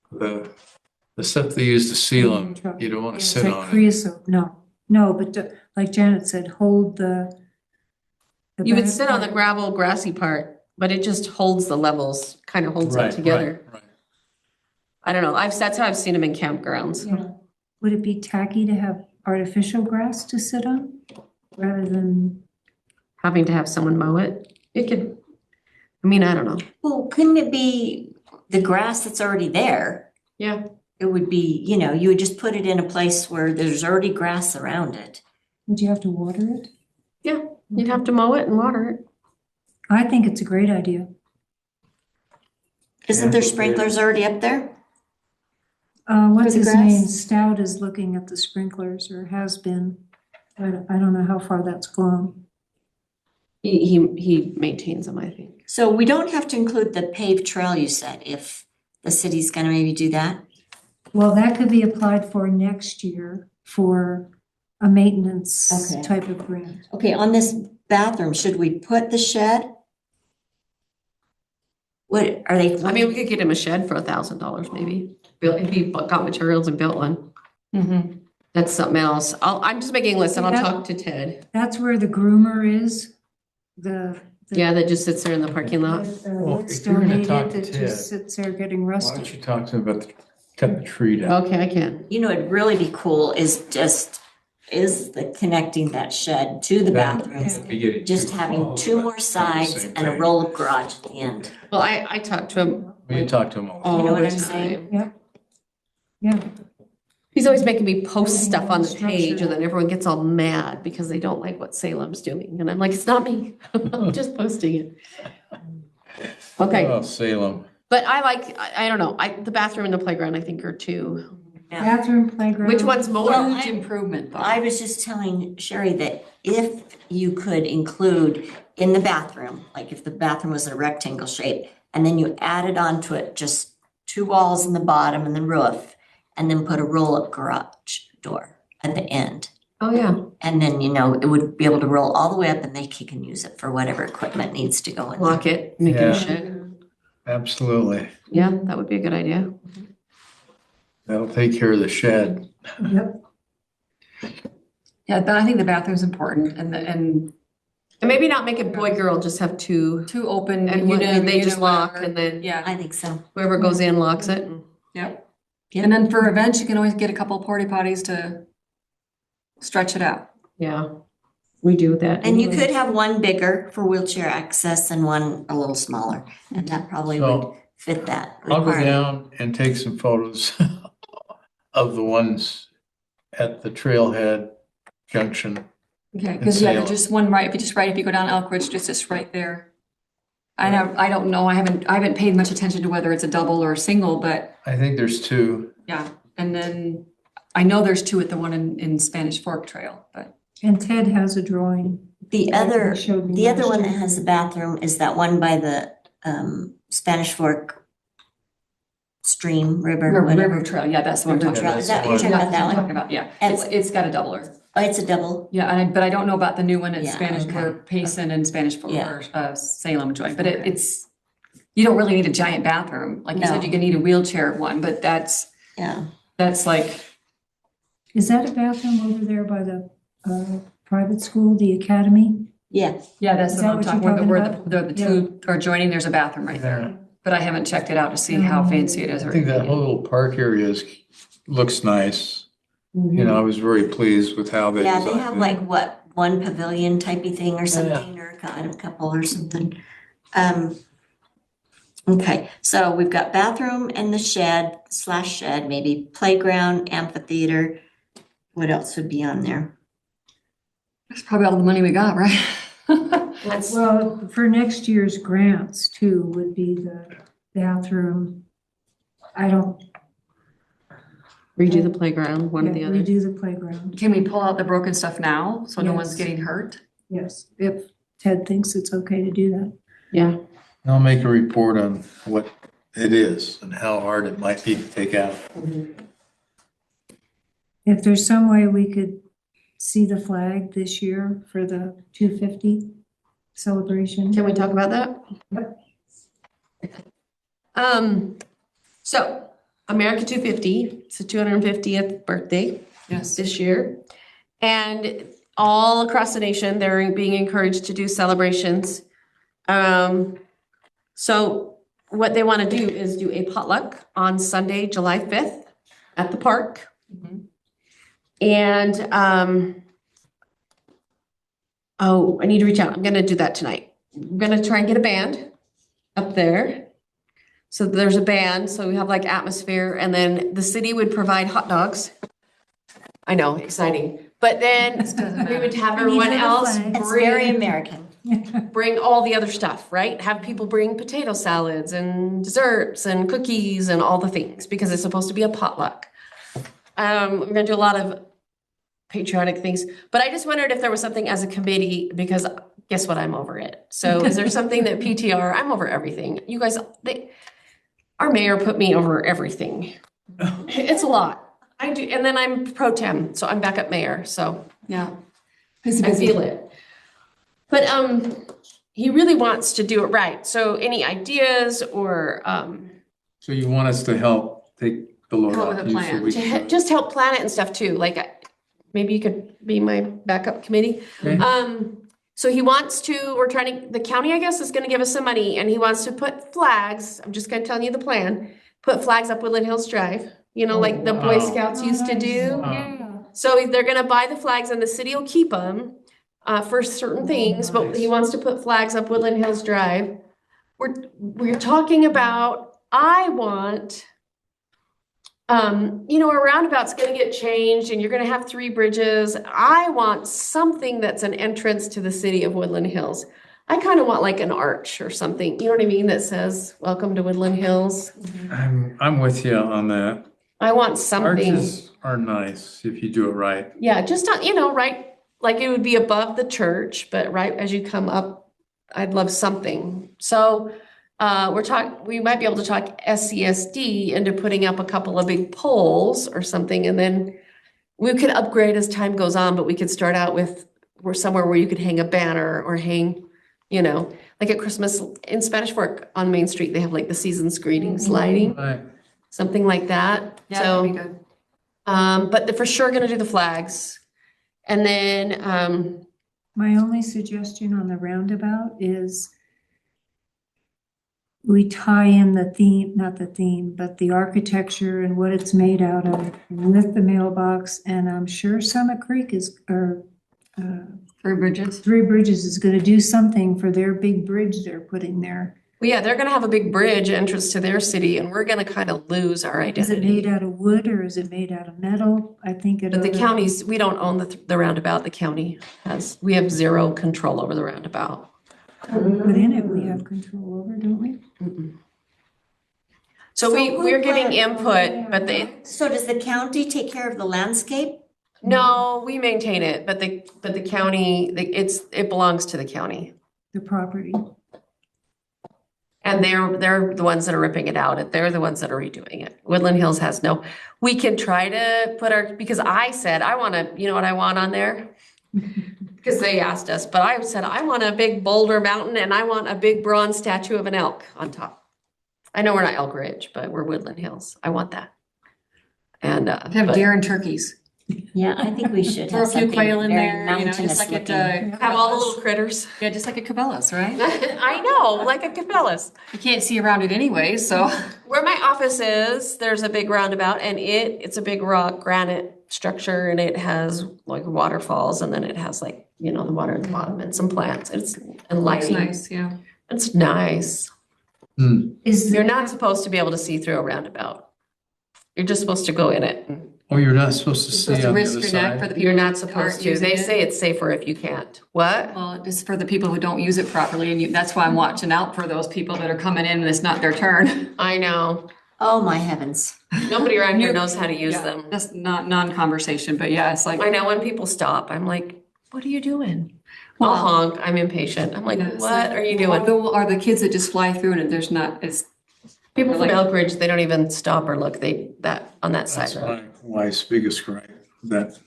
The stuff they use to seal them, you don't want to It's sit like on it. creosote. No, but like Janet said, hold the. You would back sit on the part. gravel grassy part, but it just holds the levels, kind of holds Right, it together. right. I don't know, that's how I've seen them in campgrounds. Yeah. Would it be tacky to have artificial grass to sit on rather than? Having to have someone mow it, it could, I mean, I don't know. Well, couldn't it be the grass that's already there? Yeah. It would be, you would just put it in a place where there's already grass around it. Would you have to water it? Yeah, you'd have to mow it and water it. I think it's a great idea. Isn't there sprinklers already up there? What's the his grass? name? Stout is looking at the sprinklers or has been. I don't know how far that's gone. He maintains them, I think. So we don't have to include the paved trail, you said, if the city's gonna maybe do that? Well, that could be applied for next year for a maintenance Okay. type of grant. Okay, on this bathroom, should we put the shed? What, are they? I mean, we could get him a shed for $1,000 maybe. Built, if he got materials and built one. Mhm. That's something else. I'm just making a list and I'll That- talk to Ted. That's where the groomer is, the. Yeah, that just sits there in the parking lot. Well, It's if you're gonna talk donated, to it Ted, just sits there getting Why rusty. don't you talk to him about cutting the tree down? Okay, I can. You know, it'd really be cool is the connecting that shed to the bathrooms. Be getting Just too having close, two but more it's sides the same and a thing. roll-up garage at the end. Well, I talked to him We can talk to him all. all know what the I'm saying? time. Yeah, He's always making me post stuff on the Structure. page and then everyone gets all mad because they don't like what Salem's doing. And I'm like, it's not me. I'm just posting it. Okay, Oh, Salem. but I don't know. The bathroom and the playground, I think are two. bathroom, playground. Which one's more? Well, Huge improvement though. I was just telling Sherry that if you could include in the bathroom, like if the bathroom was a rectangle shape, and then you added onto it just two walls in the bottom and the roof, and then put a roll-up garage door at the end. Oh, yeah. And then, you know, it would be able to roll all the way up and they can use it for whatever equipment needs to go in. Lock it, make it Yeah. a shed. Absolutely. Yeah, that would be a good idea. That'll take care of the shed. Yep, Yeah, but I think the bathroom's important and And maybe not make it boy, girl, just have two. two open. And they just lock and then Yeah, I think so. whoever goes in locks it. yep. Yep. And then for events, you can always get a couple porta potties to stretch it out. Yeah, we do that. And you anyway. could have one bigger for wheelchair access and one a little smaller, and that probably would So fit that I'll go requirement. down and take some photos of the ones at the trailhead junction. Okay, because yeah, Salem. there's just one right, if you go down Elk Ridge, just right there. I don't know, I haven't paid much attention to whether it's a double or a single, but I think there's two. yeah. And then I know there's two at the one in Spanish Fork Trail, but and Ted has a drawing. The other, He showed me the other last one that year. has the bathroom is that one by the Spanish Fork stream, river, whatever. River Trail, yeah, that's the one I'm River talking Trail. about. Is that what you're talking Yeah, about, that I'm one? talking about, yeah. And- It's got a doubler. Oh, it's a double? Yeah, but I don't know about the new one at Yeah, Spanish okay. where Payson and Spanish Fork Yeah. or Salem joined, but Okay. it's, you don't really need a giant bathroom. Like you said, No. you can need a wheelchair one, but that's Yeah. like, Is that a bathroom over there by the private school, the academy? Yeah. yeah, that's Is the that one I'm what talking you're about, where talking the two are joining, there's a bathroom right Yeah. there. But I haven't checked it out to see how fancy it is. I or think that anything. whole little park area looks nice. You know, I was very pleased with how they Yeah, designed they have it. like, what, one pavilion typey thing or something, or a couple or something. Okay, so we've got bathroom and the shed, maybe playground, amphitheater. What else would be on there? That's probably all the money we got, right? That's, Well, for next year's grants too, would be the bathroom. I don't. Redo the playground, one or the yeah, other. Redo the playground, Can we pull out the broken stuff now, so no one's Yes. getting hurt? yes, if Ted thinks it's okay to do that. Yeah, I'll make a report on what it is and how hard it might be to take out. If there's some way we could see the flag this year for the 250 celebration. can we talk about that? Yep. So America 250, it's the 250th birthday Yes. this year. And all across the nation, they're being encouraged to do celebrations. So what they want to do is do a potluck on Sunday, July 5th at the park. Mhm. And, oh, I need to reach out. I'm gonna do that tonight. I'm gonna try and get a band up there. So there's a band, so we have like atmosphere, and then the city would provide hot dogs. I know, exciting. But then doesn't we would have We need everyone another else flag. it's very bring, American. bring all the other stuff, right? Have people bring potato salads and desserts and cookies and all the things, because it's supposed to be a potluck. We're gonna do a lot of patriotic things, but I just wondered if there was something as a committee, because guess what? I'm over it. So is there something that PTR, I'm over everything. You guys, our mayor put me over everything. It's a lot. I do, and then I'm pro tem, so I'm backup mayor, so Yeah. I feel it. But he really wants to do it right. So any ideas or So you want us to help take the load Come up off with a you so plan. we to can. just help plan it and stuff too, like maybe you could be my backup committee. Okay. So he wants to, we're trying to, the county, I guess, is gonna give us some money and he wants to put flags, I'm just gonna tell you the plan, put flags up Woodland Hills Drive, like the Boy Wow. Scouts used to do. Yeah. So they're gonna buy the flags and the city will keep them for certain things, but he nice. wants to put flags up Woodland Hills Drive. We're talking about, I want, our roundabout's gonna get changed and you're gonna have 3 bridges. I want something that's an entrance to the city of Woodland Hills. I kind of want like an arch or something, you know what I mean, that says, welcome to Woodland Hills. I'm with you on that. I want something. Arches are nice if you do it right. Yeah, just not, right, like it would be above the church, but right as you come up, I'd love something. So we might be able to talk SCSD into putting up a couple of big poles or something, and then we could upgrade as time goes on, but we could start out with somewhere where you could hang a banner or hang, like at Christmas in Spanish Fork on Main Street, they have like the season's greetings lighting, Right. something like that. Yeah, So, that'd be good. but they're for sure gonna do the flags. And then, My only suggestion on the roundabout is we tie in the theme, not the theme, but the architecture and what it's made out of with the mailbox. And I'm sure Summit Creek Three bridges. Three Bridges is gonna do something for their big bridge they're putting there. well, yeah, they're gonna have a big bridge entrance to their city and we're gonna kind of lose our Is it made identity. out of wood or is it made out of metal? I think it. But the counties, we don't own the roundabout, the county has, we have 0 control over the roundabout. Within it, we have control over, don't we? So who we're giving plans- input, but So does the county take care of the landscape? no, we maintain it, but the county, it belongs to the county. The property. And they're the ones that are ripping it out. They're the ones that are redoing it. Woodland Hills has no, we can try to put because I said, I want to, you know what I want on there? Because they asked us, but I said, I want a big boulder mountain and I want a big bronze statue of an elk on top. I know we're not Elk Ridge, but we're Woodland Hills. I want that. And, Have but- deer and turkeys. Yeah, I think we should Throw have a few something quail in very there, mountainous just like looking. at, have all the little critters. yeah, just like at Cabela's, right? I know, like a Cabela's. You can't see around it anyway, so. Where my office is, there's a big roundabout and it's a big rock granite structure and it has like waterfalls and then it has like, the water at the bottom and some plants. And Looks lighting. nice, yeah. It's nice. Is You're there, not supposed to be able to see through a roundabout. You're just supposed to go in it. Oh, you're not supposed to You're see supposed to on the risk other your neck for side? the people You're that not supposed aren't to. using They it. say it's safer if you can't. What? Well, just for the people who don't use it properly, and that's why I'm watching out for those people that are coming in and it's not their turn. I know. Oh, my heavens. Nobody around here knows how to use Yeah, them. That's not non-conversation, but yeah, it's like. I know when people stop, I'm like, what are you doing? Well, I'll honk. I'm impatient. I'm like, Yeah, it's what like- are you doing? Are the kids that just fly through and there's not, it's, People from like- Elk Ridge, they don't even stop or look. On that side That's road. my wife's biggest gripe, that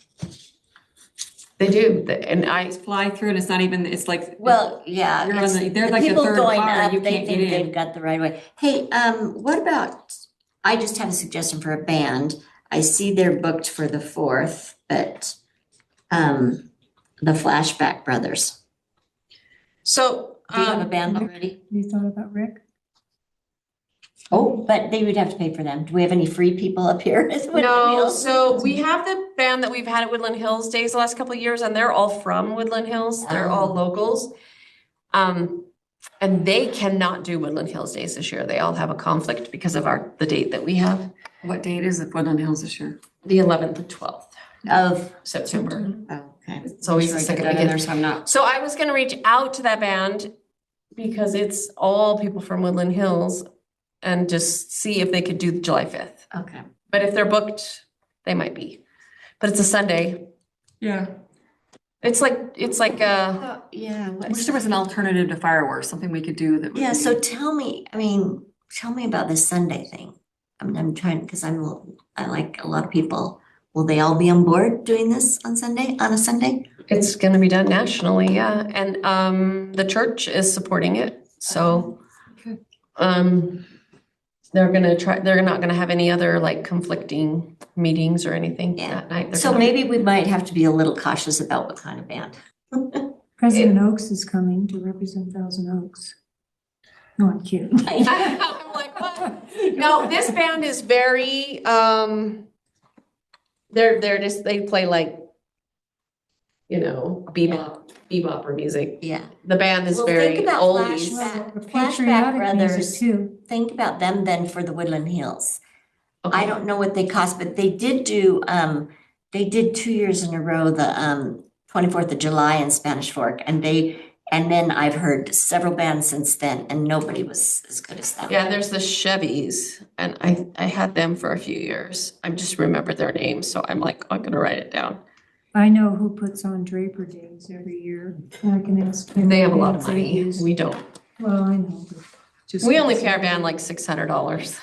They do. And I, fly through and it's not even, it's like. Well, yeah, You're on it's the- they're the like the people third going car, up, you they can't get think in. they've got the right way. Hey, what about, I just have a suggestion for a band. I see they're booked for the 4th, but the Flashback Brothers. so, Do you have a band already? you thought about Rick? Oh, but they would have to pay for them. Do we have any free people up here? no, so we have the band that we've had at Woodland Hills Days the last couple of years, and they're all from Woodland Hills. They're all locals. And they cannot do Woodland Hills Days this year. They all have a conflict because of the date that we have, What date is it, Woodland Hills this year? the 11th and 12th Of, September. okay. It's always Sure the I get second that in weekend. there, so I'm not. So I was gonna reach out to that band because it's all people from Woodland Hills and just see if they could do July 5th. Okay. But if they're booked, they might be. But it's a Sunday. Yeah. It's like, Yeah. I wish there was an alternative to fireworks, something we could do that would Yeah, be- so tell me about this Sunday thing. I'm trying, because I like a lot of people. Will they all be on board doing this on a Sunday? it's gonna be done nationally, yeah, and the church is supporting it, so. Okay. They're not gonna have any other like conflicting meetings or anything Yeah. that night. They're So gonna- maybe we might have to be a little cautious about what kind of band. President Oaks is coming to represent Thousand Oaks. No, I'm kidding. I'm like, what? No, this band is very, they play like, bebopper music. Yeah. The band is Well, very think about oldies. Flashback. The Flashback patriotic Brothers. music too. Think about them then for the Woodland Hills. I Okay. don't know what they cost, but they did 2 years in a row, the 24th of July in Spanish Fork, and then I've heard several bands since then, and nobody was as good as them. Yeah, there's the Chevys, and I had them for a few years. I just remember their names, so I'm like, I'm gonna write it down. I know who puts on Draper Days every year. I can ask. him They have a what lot of bands they money. use. We don't. Well, I know. but just- We only pay our band like $600.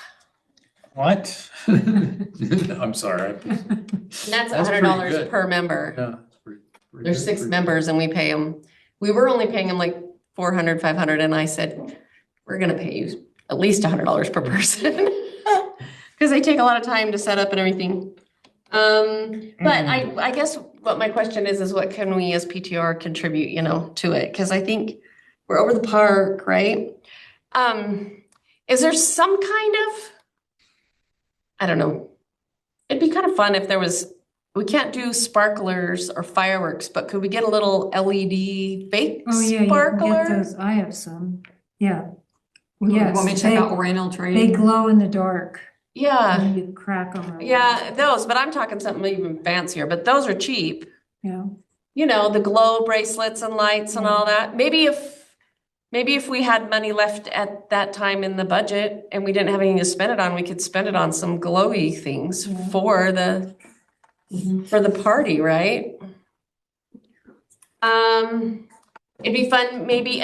What? I'm sorry. And that's That's pretty $100 good. per member. Yeah. It's pretty There's good, 6 pretty members and we pay them, we were only paying them like 400, 500, and I said, we're gonna pay you at least $100 per person. Because they take a lot of time to set up and everything. But I guess what my question is what can we as PTR contribute, to it? Because I think we're over the park, right? Is there some kind of, I don't know, it'd be kind of fun if there was, we can't do sparklers or fireworks, but could we get a little LED fake Oh, yeah, you can get sparkler? those. I have some. Yeah, You Yes, want me to check they- out Oriental they Trade? glow in the dark. Yeah, And you crack them. yeah, those, but I'm talking something even fancier, but those are cheap. Yeah. The glow bracelets and lights and all that. Maybe if we had money left at that time in the budget and we didn't have anything to spend it on, we could spend it on some glowy things Yeah. for the party, right? It'd be fun, maybe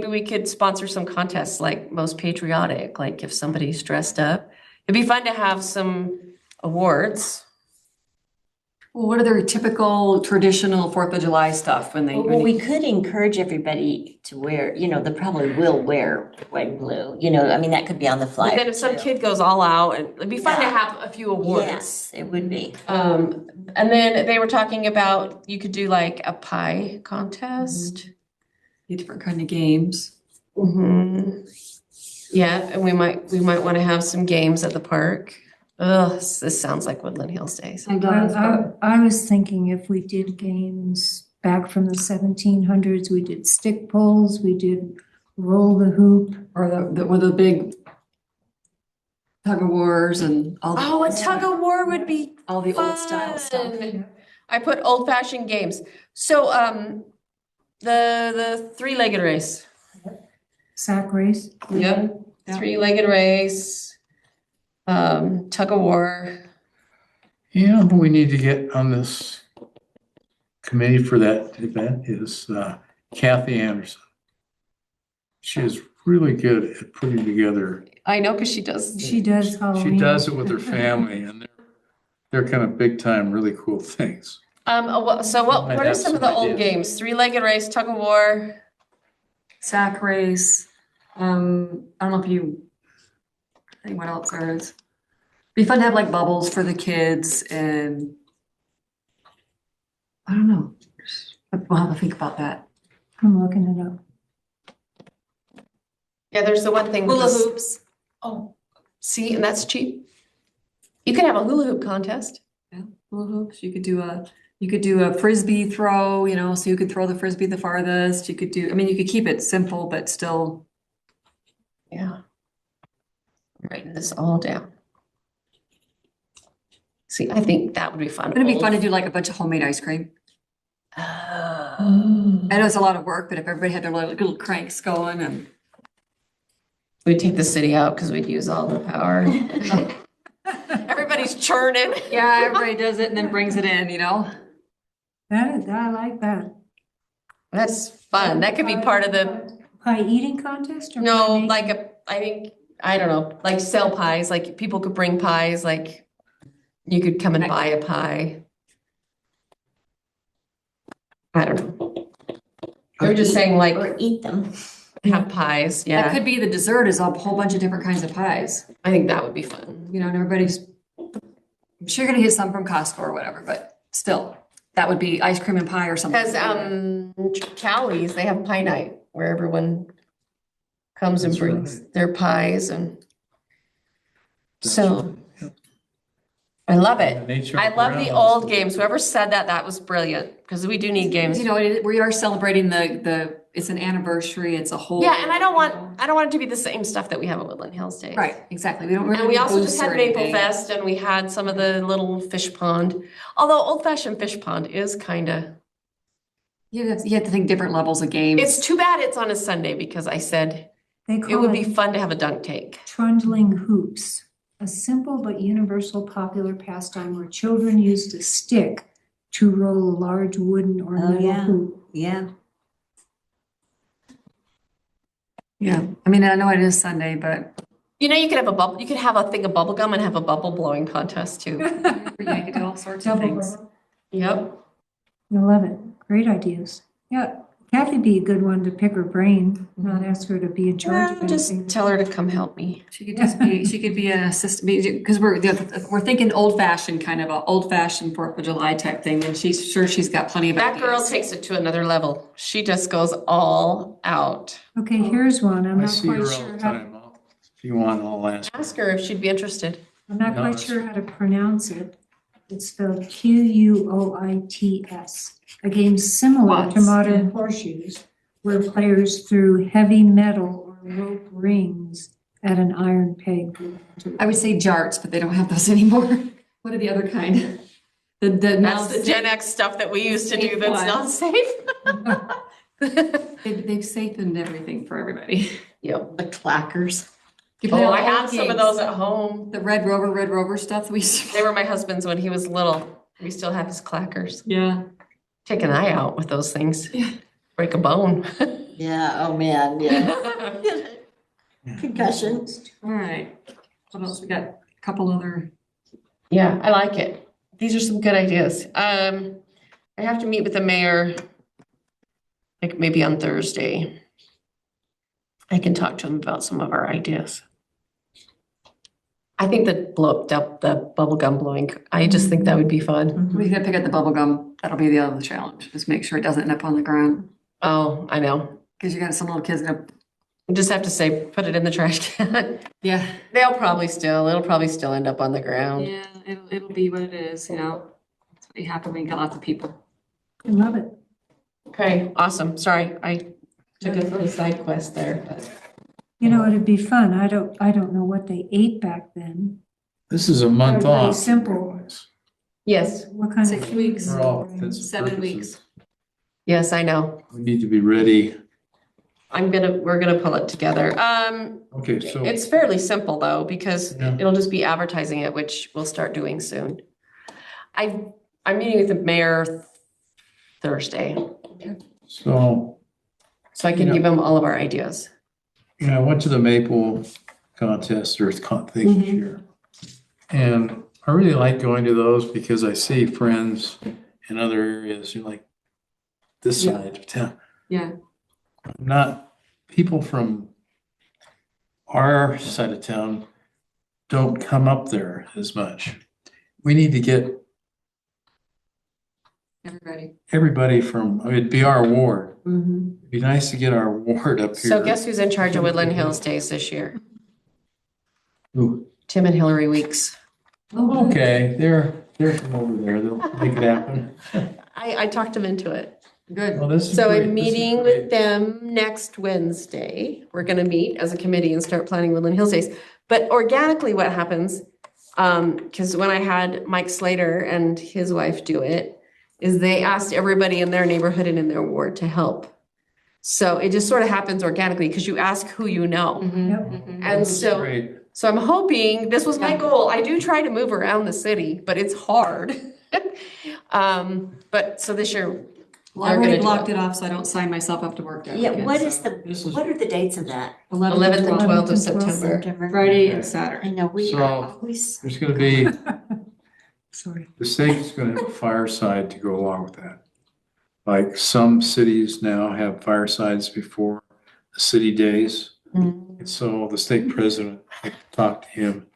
we could sponsor some contests like most patriotic, like if somebody's dressed up. It'd be fun to have some awards. Well, what are their typical traditional 4th of July stuff when they? Well, we could encourage everybody to wear, they probably will wear white and blue, that could be on the But flyer then if some too. kid goes all out, and it'd be fun to Yeah. have a few awards. Yes, it would be. And then they were talking about, you could do like a pie contest. Different kind of games. Mm-hmm. Yeah, and we might want to have some games at the park. Ugh, this sounds like Woodland Hills days. I was thinking if we did games back from the 1700s, we did stick poles, we did roll the hoop. Or with the big tug of wars and all the. Oh, a tug of war would be All the old style stuff. fun. I put old fashioned games. So, the 3-legged race. Sack race. Yep. Yeah. 3-legged race. Tug of war. But we need to get on this committee for that event is Kathy Anderson. She is really good at putting together. I know, because she does. She does Halloween. She does it with her family and they're kind of big time, really cool things. So what Might are have some of some the old ideas. games? 3-legged race, tug of war. Sack race. I don't know if I think what else there is. Be fun to have like bubbles for the kids and I don't know. We'll have to think about that. I'm looking it up. Yeah, there's the one thing. with Hula this- hoops. Oh, see, and that's cheap. You could have a hula hoop contest. Yeah, hula hoops. You could do a frisbee throw, so you could throw the frisbee the farthest. You could keep it simple, but still. Yeah. I'm writing this all down. See, I think that would be fun. It'd be fun to do like a bunch of homemade ice cream. Oh. I know it's a lot of work, but if everybody had their little cranks going and. We'd take the city out because we'd use all the power. Everybody's churning. Yeah, everybody does it and then brings it in, I like that. That's fun. That could be part of the, Pie eating contest or? no, pie making? like I think, I don't know, like sell pies, like people could bring pies, like you could come and buy a pie. I don't know. They're just saying like Or eat them. have pies, That yeah. could be the dessert is a whole bunch of different kinds of pies, I think that would be fun. you know, and everybody's, I'm sure you're gonna get some from Costco or whatever, but still, that would be ice cream and pie or something. Because Cowie's, they have pie night where everyone comes and That's brings right. their pies and That's so right. Yep. I love it. Nature I love the around old us. games. Whoever said that, that was brilliant because we do need games. You know, we are celebrating it's an anniversary, it's a whole. Yeah, and I don't want it to be the same stuff that we have at Woodland Hills Days. Right, exactly. We don't really. And we need also just booths had or Maple anything. Fest and we had some of the little fish pond. Although Old Fashioned Fish Pond is kind of, You have to think different levels of games. it's too bad it's on a Sunday because I said They it call would be it fun to have a dunk tank. trundling hoops, a simple but universal popular pastime where children used a stick to roll a large wooden or Oh, metal yeah. hoop. Yeah. Yeah, I mean, I know it is Sunday, but You know, you could have a bubble, you could have a thing of bubble gum and have a bubble blowing contest too. yeah, you can do all sorts of Double things. barrel. Yep. I love it. Great ideas. Yeah, Kathy'd be a good one to pick her brain, not ask her to be in charge of Well, just anything. tell her to come help me. She could be an assistant, because we're thinking old fashioned, kind of a old fashioned 4th of July type thing, and she's got plenty of That ideas. girl takes it to another level. She just goes all out. Okay, here's one. I'm I not see her quite all sure the how, time. If you want, I'll ask. Ask her if she'd be interested. I'm not No, quite that's- sure how to pronounce it. It's spelled Quoits. A game similar to Quoits. modern horseshoes, where players threw heavy metal or rope rings at an iron peg. I would say jarts, but they don't have those anymore. What are the other kind? That's the Gen X stuff that we used to do Safe that's not ones. safe. They've safe-ened everything for everybody. Yep, the clackers. You play Oh, all I the have old some of games. those at home. The Red Rover stuff that we used to. They were my husband's when he was little. We still have his clackers. Yeah. Take an eye out with those things. Break a bone. Yeah, oh man, yeah. Concussion. All right. What else? We got a couple other. Yeah, I like it. These are some good ideas. I have to meet with the mayor, like maybe on Thursday. I can talk to him about some of our ideas. I think that the bubble gum blowing, I just think that would be fun. We gotta pick up the bubble gum. That'll be the other challenge. Just make sure it doesn't end up on the ground. Oh, I know. Because you got some little kids that. You just have to say, put it in the trash can. Yeah. It'll probably still end up on the ground. Yeah, it'll be what it is, you know. That's what you happen when you got lots of people. I love it. Okay, awesome. Sorry, I took a little side quest there, but. You know, it'd be fun. I don't know what they ate back then. This is a month They're pretty off. simple. Yes, What kind of? 6 weeks. For all intents and 7 purposes. weeks. yes, I know. We need to be ready. We're gonna pull it together. Okay, so It's fairly simple though, because Yeah. it'll just be advertising it, which we'll start doing soon. I'm meeting with the mayor Thursday, so so I can Yeah. give him all of our ideas. I went to the maple contest or thing this year. And I really like going to those because I see friends in other areas, like this Yeah. side of town. Yeah. Not people from our side of town don't come up there as much. We need to get everybody from, it'd be our ward. It'd be nice to get our ward up here. So guess who's in charge of Woodland Hills Days this year? Ooh, Tim and Hillary Weeks. okay, they're from over there. They'll make it happen. I talked them into it. Good. Well, this is So great. I'm This is meeting great. with them next Wednesday. We're gonna meet as a committee and start planning Woodland Hills Days. But organically, what happens, because when I had Mike Slater and his wife do it, is they asked everybody in their neighborhood and in their ward to help. So it just sort of happens organically because you ask who you know. Yep. And This is so, great. so I'm hoping, this was my goal. I do try to move around the city, but it's hard. But so this year, Well, I They're already gonna do blocked it. it off, so I don't sign myself up to work that Yeah, weekend. what is so This is- what are the dates of that? 11th and 12th of 11th. September. Friday Okay. and Saturday. I know, we So- are always, There's gonna be, Sorry. the state's gonna have a fireside to go along with that. Like some cities now have firesides before the city days. And so the state president, I talked to him,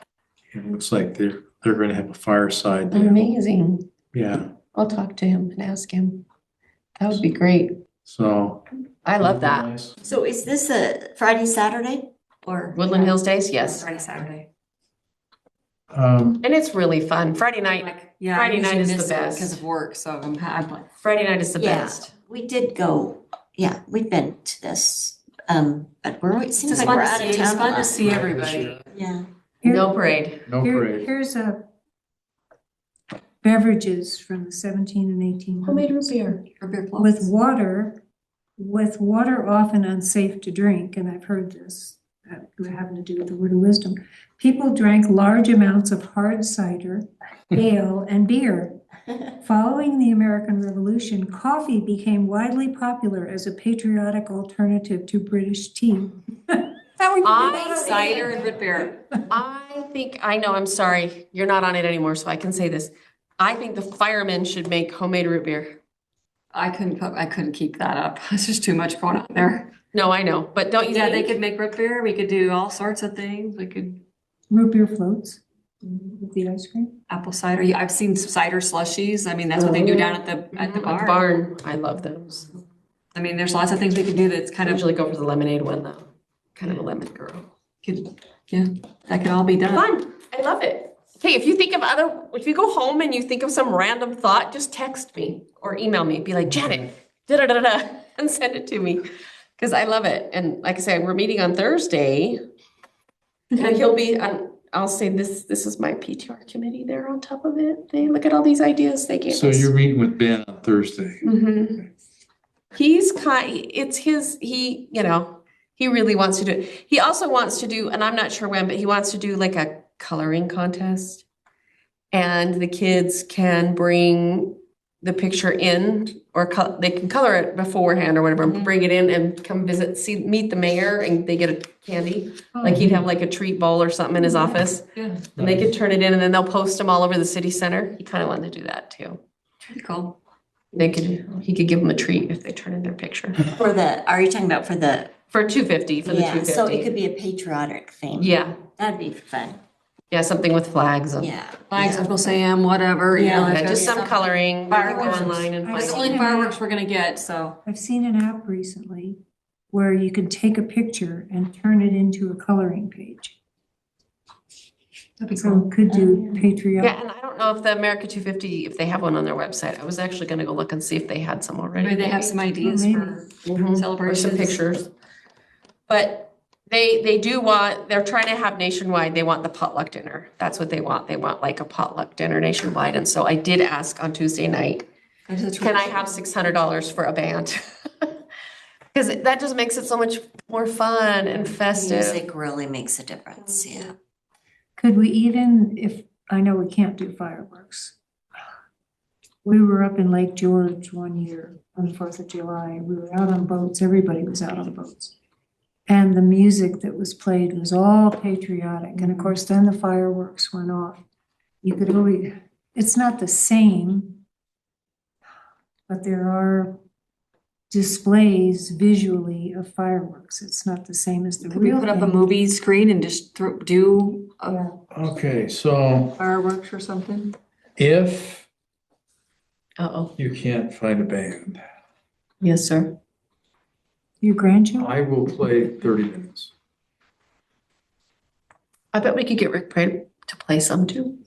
and it looks like they're gonna have a fireside. there. Amazing. Yeah, I'll talk to him and ask him. That would be great. so. I love that. Nice. so is this a Friday, Saturday, or? Woodland Hills Days, yes. Friday, Saturday. And it's really fun. Friday night, Like, yeah, Friday night is the because best. of work, so I'm like, Friday night is the Yeah. best. We did go, yeah, we've been to this, but it seems it's like fun we're to out see, of it's town a fun to lot. see everybody. Yeah, No parade. No parade. Here's a beverages from the 17 and 18. Homemade root beer. For beer With clubs. water often unsafe to drink, and I've heard this, having to do with the word of wisdom. People drank large amounts of hard cider, ale, and beer. Following the American Revolution, coffee became widely popular as a patriotic alternative to British tea. Cider and root beer. I think, I know, I'm sorry, you're not on it anymore, so I can say this. I think the firemen should make homemade root beer. I couldn't keep that up. It's just too much going on there. No, I know, but don't you Yeah, they think? could make root beer. We could do all sorts of things. We could Root beer floats with the ice cream. apple cider. Yeah, I've seen cider slushies. I mean, that's what they do down at the At the bar. barn, I love those. I mean, there's lots of things we could do that's I kind of usually go for the lemonade one though. Kind of a lemon girl. yeah, that could all be done. Fun, I love it. Okay, if you go home and you think of some random thought, just text me or email me, be like, Janet, da-da-da-da, and send it to me. Because I love it. And like I said, we're meeting on Thursday. And he'll be, I'll say this is my PTR committee there on top of it. They look at all these ideas they gave us. So you're meeting with Ben on Thursday. Mhm. He really wants to do it. He also wants to do, and I'm not sure when, but he wants to do like a coloring contest. And the kids can bring the picture in or they can color it beforehand or whatever, bring it in and come meet the mayor and they get a candy. Like he'd have like a treat bowl or something in his office Yeah, and they could turn it in and then they'll post them all over the city center. He kind of wanted to do that too. pretty cool. He could give them a treat if they turn in their picture. are you talking about for the, For $2.50, for the yeah, so it $2.50. could be a patriotic theme. Yeah, That'd be fun, yeah, something with flags. And, yeah. Flags, Uncle Sam, whatever. You know, Yeah, there's yeah, gotta just be some something. coloring. Maybe go Fireworks. online and I It's find the see. only fireworks we're gonna get, so. I've seen an app recently where you can take a picture and turn it into a coloring page. That'd be So cool. it could do patriotic. Yeah, and I don't know if the America 250, if they have one on their website. I was actually gonna go look and see if they had some already. Maybe they have some ideas maybe. for Mhm. Or celebrations. some pictures. But they're trying to have nationwide, they want the potluck dinner. That's what they want. They want like a potluck dinner nationwide. And so I did ask on Tuesday night, can I have $600 for a band? Because that just makes it so much more fun and festive. Music really makes a difference, yeah. Could we even, I know we can't do fireworks. We were up in Lake George one year on the 4th of July. We were out on boats. Everybody was out on boats. And the music that was played was all patriotic. And of course, then the fireworks went off. You could only, it's not the same, but there are displays visually of fireworks. It's not the same as the Could we real put up a thing. movie screen and just do Yeah. Okay, so fireworks or something? if Uh-oh. you can't find a band, Yes, sir. Your grandchildren? I will play 30 minutes. I bet we could get Rick Pray to play some too.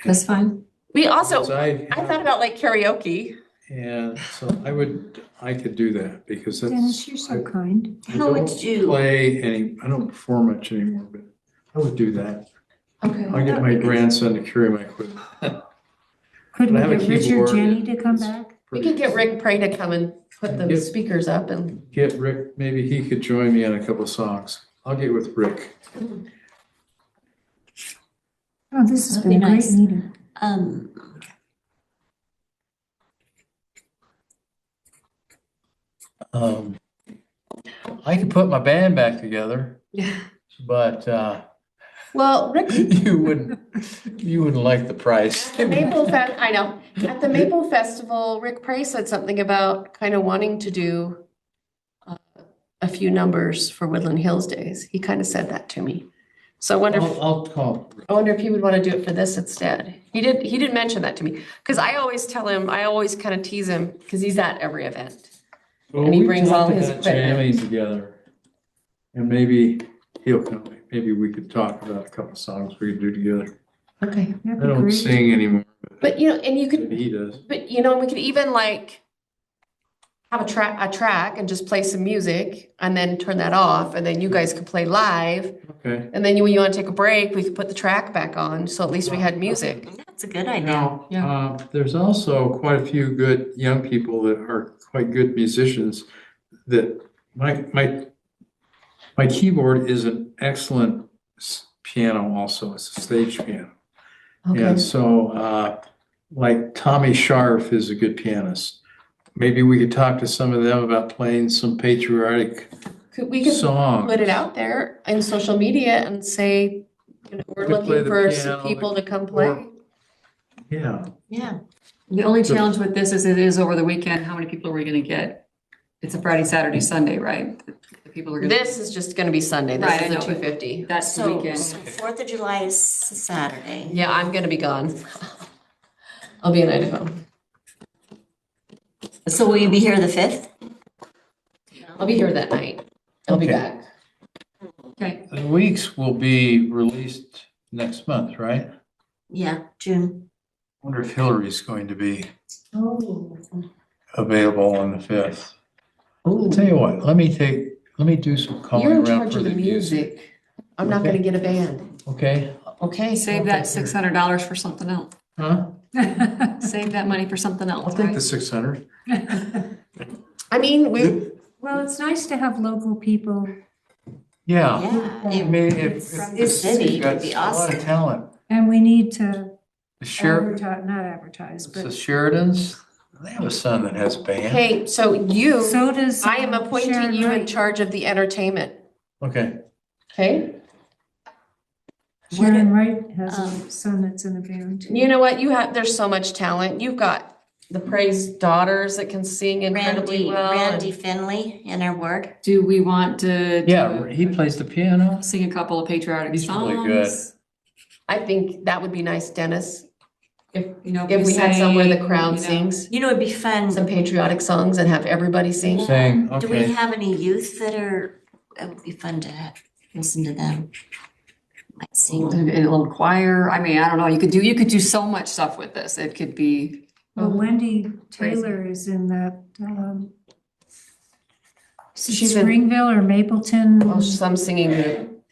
That's fine. We also, Because I thought about like karaoke. and so I could do that because that's. Dennis, you're so kind. I How would don't you- I don't perform much anymore, but I would do that. Okay. I'll get my grandson to carry my equipment. Could we I have a get Richard keyboard. Jenny to come It's back? We could get Rick Pray to come and put the Yes. speakers up and, Get Rick, maybe he could join me on a couple songs. I'll get with Rick. Oh, this has That'd been be a great nice. meeting. I could put my band back together, Yeah. but, Well, Rick, you wouldn't like the price. the Maple Fest, I know, at the Maple Festival, Rick Price said something about kind of wanting to do a few numbers for Woodland Hills Days. He kind of said that to me. So I wonder, I'll call. I wonder if he would want to do it for this instead. He did mention that to me, because I always tell him, I always kind of tease him, because he's at every event. Well, And he we brings all talked his about equipment. jamming together. And maybe he'll come, maybe we could talk about a couple songs we could do together. Okay. That'd I be don't great. sing anymore, But, you know, and you but could, he does. but, you know, we could even like have a track and just play some music and then turn that off, and then you guys could play live. Okay. And then when you want to take a break, we could put the track back on, so at least we had music. That's a good idea. Now, Yeah. there's also quite a few good young people that are quite good musicians that my keyboard is an excellent piano also. It's a stage piano. Okay. And so, like Tommy Scharf is a good pianist. Maybe we could talk to some of them about playing some patriotic We could songs. put it out there in social media and say, you know, we're We could play looking the for piano, some people to come or- play. Yeah. Yeah. The only challenge with this is it is over the weekend. How many people are we gonna get? It's a Friday, Saturday, Sunday, right? The people are gonna. This is just gonna be Sunday. This Right, I is a know, but- 250. That's the So weekend. 4th of July is Saturday. Yeah, I'm gonna be gone. I'll be in Idaho. So will you be here the 5th? I'll be here that night. I'll be Okay. back. Okay, The weeks will be released next month, right? Yeah, June. Wonder if Hillary's going to be Oh. available on the 5th. I'll tell you what, let me do some calling You're in around charge for of the the music. music. I'm not gonna get a band. Okay? Okay. save that $600 for something else. Huh? Save that money for something I'll else, take right? the 600. I mean, we, Well, it's nice to have local people. Yeah. Yeah. I it- mean, if It's if the the city, city's it'd got be a lot awesome. of talent. And we need to The Sheridan, not advertise, the but Sheridans, they have a son that has a band. hey, so you, so does. I am appointing Sharon you in Wright. charge of the entertainment, Okay. okay? Sharon Wright has a Um, son that's in a band too. You know what? There's so much talent. You've got the Praise daughters that can sing incredibly well. Randy Finley in our ward. Do we want to? Yeah, he plays the piano. Sing a couple of patriotic He's songs? really good. I think that would be nice, Dennis, If, you know, if we had somewhere the sang, crowd you know. sings You know, it'd be fun. some patriotic songs and have everybody sing. Saying, Do we okay. have any youth that are, it would be fun to listen to them. Might sing. In a little choir. I mean, I don't know. You could do so much stuff with this. It could be. Well, Wendy Crazy. Taylor is in that, She's in- Springville or Mapleton. Oh, some singing group.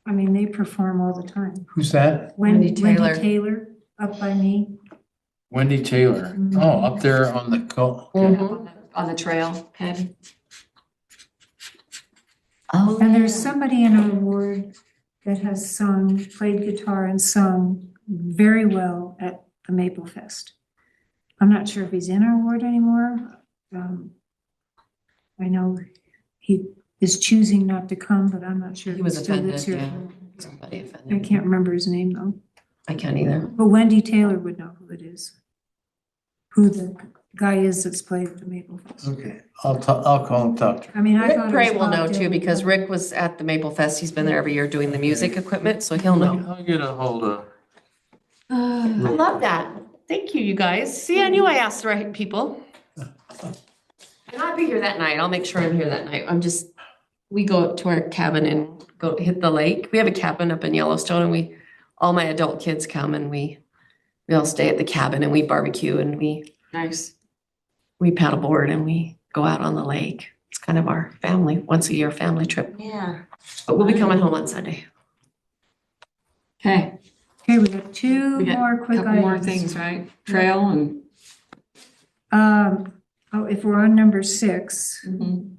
I mean, they perform all the time. Who's that? Wendy Taylor. Wendy Taylor, up by me. Wendy Taylor. Oh, up there on the, Mhm. On the trail head. Oh, And there's yeah. somebody in our ward that has sung, played guitar and sung very well at the Maple Fest. I'm not sure if he's in our ward anymore. I know he is choosing not to come, but I'm not sure. He if was still lives offended, here. yeah. Somebody I offended. can't remember his name though, I can't either. but Wendy Taylor would know who it is. Who the guy is that's played at the Maple Fest. okay. I'll call and talk to her. I mean, I Rick thought. it Pray was will know Bob too, Dylan, because but- Rick was at the Maple Fest. He's been there every year doing the music equipment, so he'll know. I'll get a hold of. I love that. Thank you, you guys. See, I knew I asked the right people. And I'll be here that night. I'll make sure I'm here that night. We go up to our cabin and go hit the lake. We have a cabin up in Yellowstone, and all my adult kids come, and we all stay at the cabin and we barbecue and we Nice. paddleboard and we go out on the lake. It's kind of our family, once a year family trip. Yeah. But we'll be coming home on Sunday. Okay, Okay, we got two we got more a quick couple more items. things, right? Trail and. If we're on number 6, Mhm.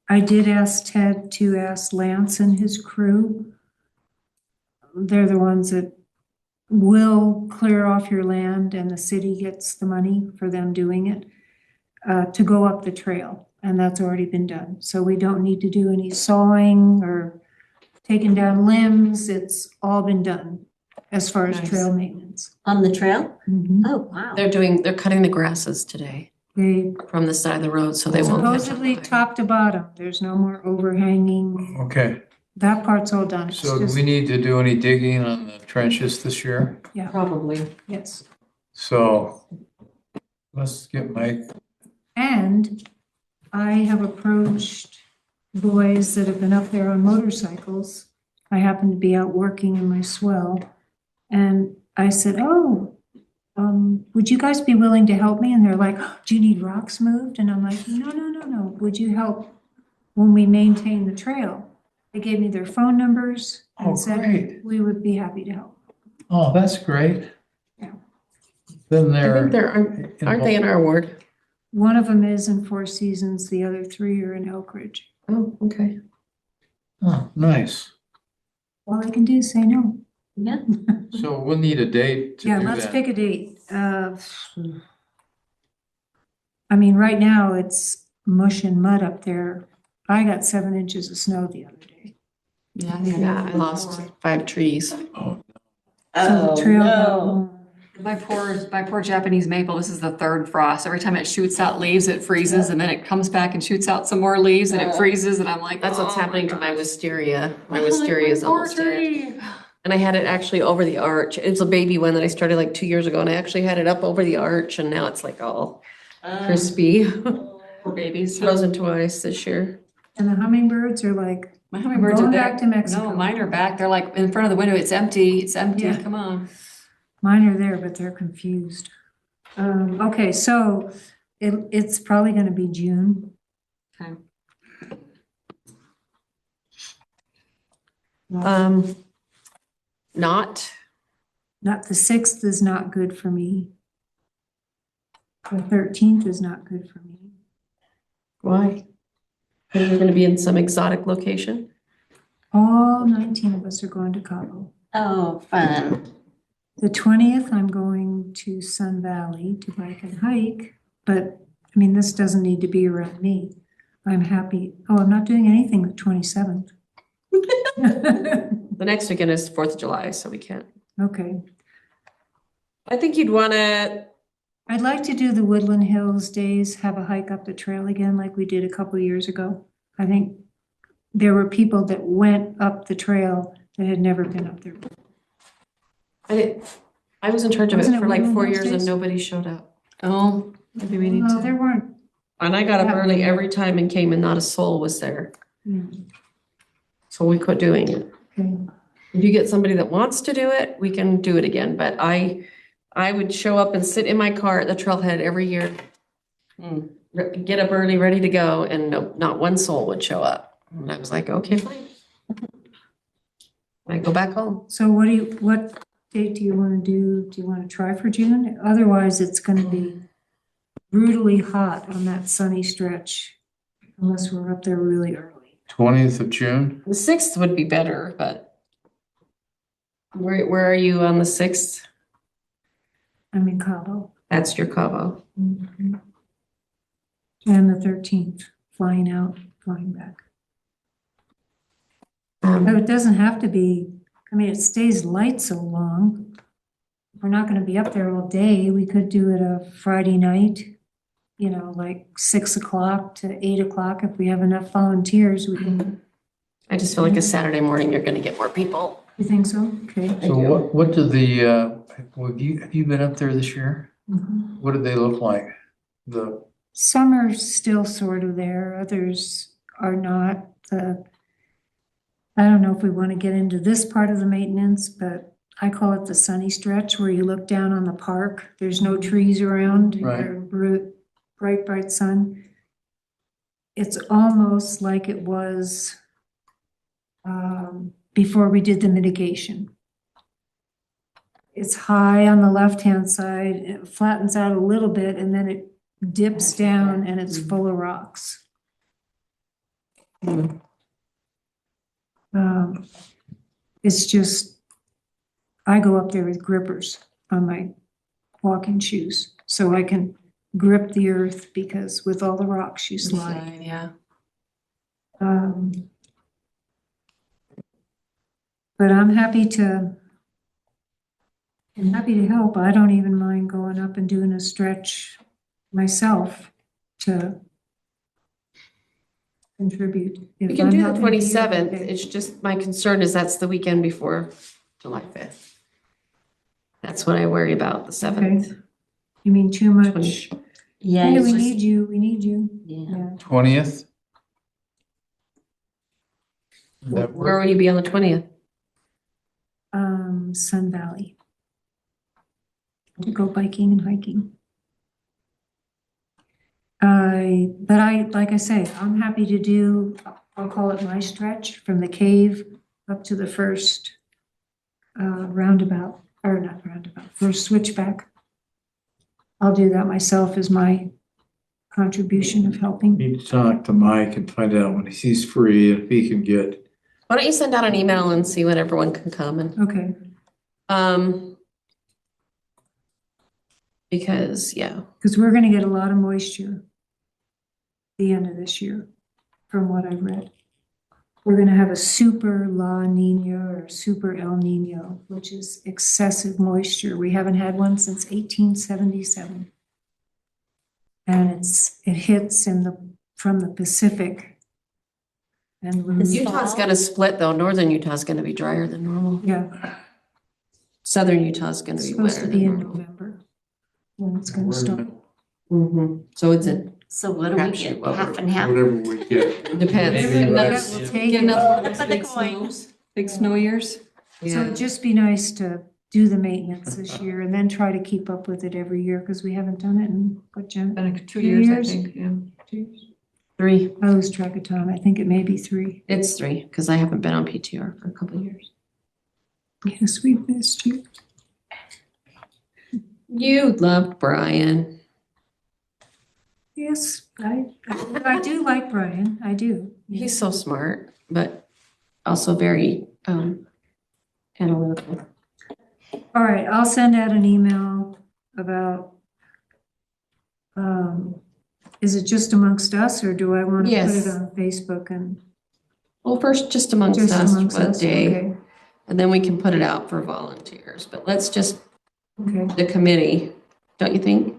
I did ask Ted to ask Lance and his crew. They're the ones that will clear off your land and the city gets the money for them doing it. to go up the trail, and that's already been done. So we don't need to do any sawing or taking down limbs. It's all been done as far as Nice. trail maintenance. On the trail? Mhm. Oh, wow. They're cutting the grasses today They from the side of the road, so they won't. catch up supposedly high. top to bottom, there's no more overhanging. Okay, That part's all done. It's so do just- we need to do any digging on the trenches this year? Yeah, Probably. yes. So let's get Mike. And I have approached boys that have been up there on motorcycles. I happened to be out working in my swell. And I said, oh, would you guys be willing to help me? And they're like, "Oh, do you need rocks moved?" And I'm like, no. Would you help when we maintain the trail? They gave me their phone numbers Oh, and said, great. we would be happy to help. Oh, that's great. Yeah. Then I they're. think aren't they in our ward? One of them is in Four Seasons, the other three are in Elk Ridge. Oh, okay. Oh, nice. All I can do is say no. Yeah. So we'll need a date to Yeah, do let's that. pick a date. I mean, right now it's mush and mud up there. I got 7 inches of snow the other day. Yeah, Yeah, I lost 5 trees. Oh, So the trail got- My poor Japanese maple, this is the third frost. Every time it shoots out leaves, it freezes, and then it comes back and shoots out some more leaves, and it freezes, and I'm like, That's what's "Oh happening to my gosh." wisteria. My I'm like, wisteria is "My poor almost dead. tree." And I had it actually over the arch. It was a baby one that I started like 2 years ago, and I actually had it up over the arch, and now it's like all crispy. Poor babies. Frozen to ice this year. And the hummingbirds are like, My hummingbirds are Going there. back to Mexico. No, mine are back. They're like in front of the window. It's empty. It's empty. Yeah. Come on. mine are there, but they're confused. Okay, so it's probably gonna be June. Okay. Not, Not, the 6th is not good for me. The 13th is not good for me. why? Because we're gonna be in some exotic location. All 19 of us are going to Cabo. Oh, fun. The 20th, I'm going to Sun Valley to bike and hike, but I mean, this doesn't need to be around me. I'm happy. Oh, I'm not doing anything the 27th. The next weekend is 4th of July, so we can't. Okay. I think you'd wanna, I'd like to do the Woodland Hills days, have a hike up the trail again like we did a couple years ago. I think there were people that went up the trail that had never been up there. I was in charge of it Wasn't it for like Woodland 4 Hills years and days? nobody showed up. Oh, maybe we need No, to. there weren't. And I got up Yeah. early every time and came and not a soul was there. Yeah, So we quit doing it. okay. If you get somebody that wants to do it, we can do it again. But I would show up and sit in my car at the trailhead every year. Get up early, ready to go, and no, not one soul would show up. And I was like, okay, fine. I go back home. So what date do you want to do? Do you want to try for June? Otherwise, it's going to be brutally hot on that sunny stretch unless we're up there really early. 20th of June? The 6th would be better, but where are you on the 6th? I'm in Cabo. That's your Cabo. Mhm. And the 13th, flying out, flying back. No, it doesn't have to be, I mean, it stays light so long. We're not gonna be up there all day. We could do it a Friday night, you know, like 6 o'clock to 8 o'clock. If we have enough volunteers, we can, I just feel like a Saturday morning, you're gonna get more people. you think so? Okay. So what do the, have you been up there this year? Mhm. What do they look like? The, Some are still sort of there, others are not. I don't know if we want to get into this part of the maintenance, but I call it the sunny stretch where you look down on the park. There's no trees around. Right. You're bright sun. It's almost like it was before we did the mitigation. It's high on the left-hand side, it flattens out a little bit, and then it dips down and it's full of rocks. It's just, I go up there with grippers on my walking shoes, so I can grip the earth because with all the rocks you slide. Yeah. Um, But I'm happy to help. I don't even mind going up and doing a stretch myself to contribute. We If can I'm do the helping you, 27th. okay. It's just, my concern is that's the weekend before July 5th. That's what I worry about, the 7th. You mean too much? Yeah, Hey, it's we just- need you, we need you. yeah. Yeah. 20th? That Where work? will you be on the 20th? Sun Valley. To go biking and hiking. Like I say, I'm happy to do, I'll call it my stretch from the cave up to the first roundabout, or not roundabout, first switchback. I'll do that myself as my contribution of helping. Need to talk to Mike and find out when he's free, if he can get. Why don't you send out an email and see when everyone can come and, Okay, because, yeah. because we're gonna get a lot of moisture the end of this year, from what I've read. We're gonna have a super La Nina or super El Nino, which is excessive moisture. We haven't had one since 1877. And it hits from the Pacific. And This we're, Utah's gonna split though. Northern Utah's gonna be drier than normal. yeah, Southern Utah's gonna it's be supposed wetter to be than in normal. November when it's gonna start. So it's a, So what do we Crapshoot, get, what half and half? Whatever we get. depends. Maybe Get another- less. We'll take Get it. another one of those Flip the big coin. snows, big snow years. So Yeah. it'd just be nice to do the maintenance this year and then try to keep up with it every year because we haven't done it in, what, Jen? Been like 2 2 years, I years? think, yeah. 2 years? 3. I lose track of time. I think it may be 3. It's 3 because I haven't been on PTR for a couple of years. Yes, we've missed you. You loved Brian. Yes, I do like Brian. I do. He's so smart, but also very analytical. All right, I'll send out an email about, is it just amongst us or do I want to put Yes. it on Facebook and Well, first, just amongst just us, amongst what us? day, Okay, and then we can put it out for volunteers. But let's just, okay, the committee, don't you think?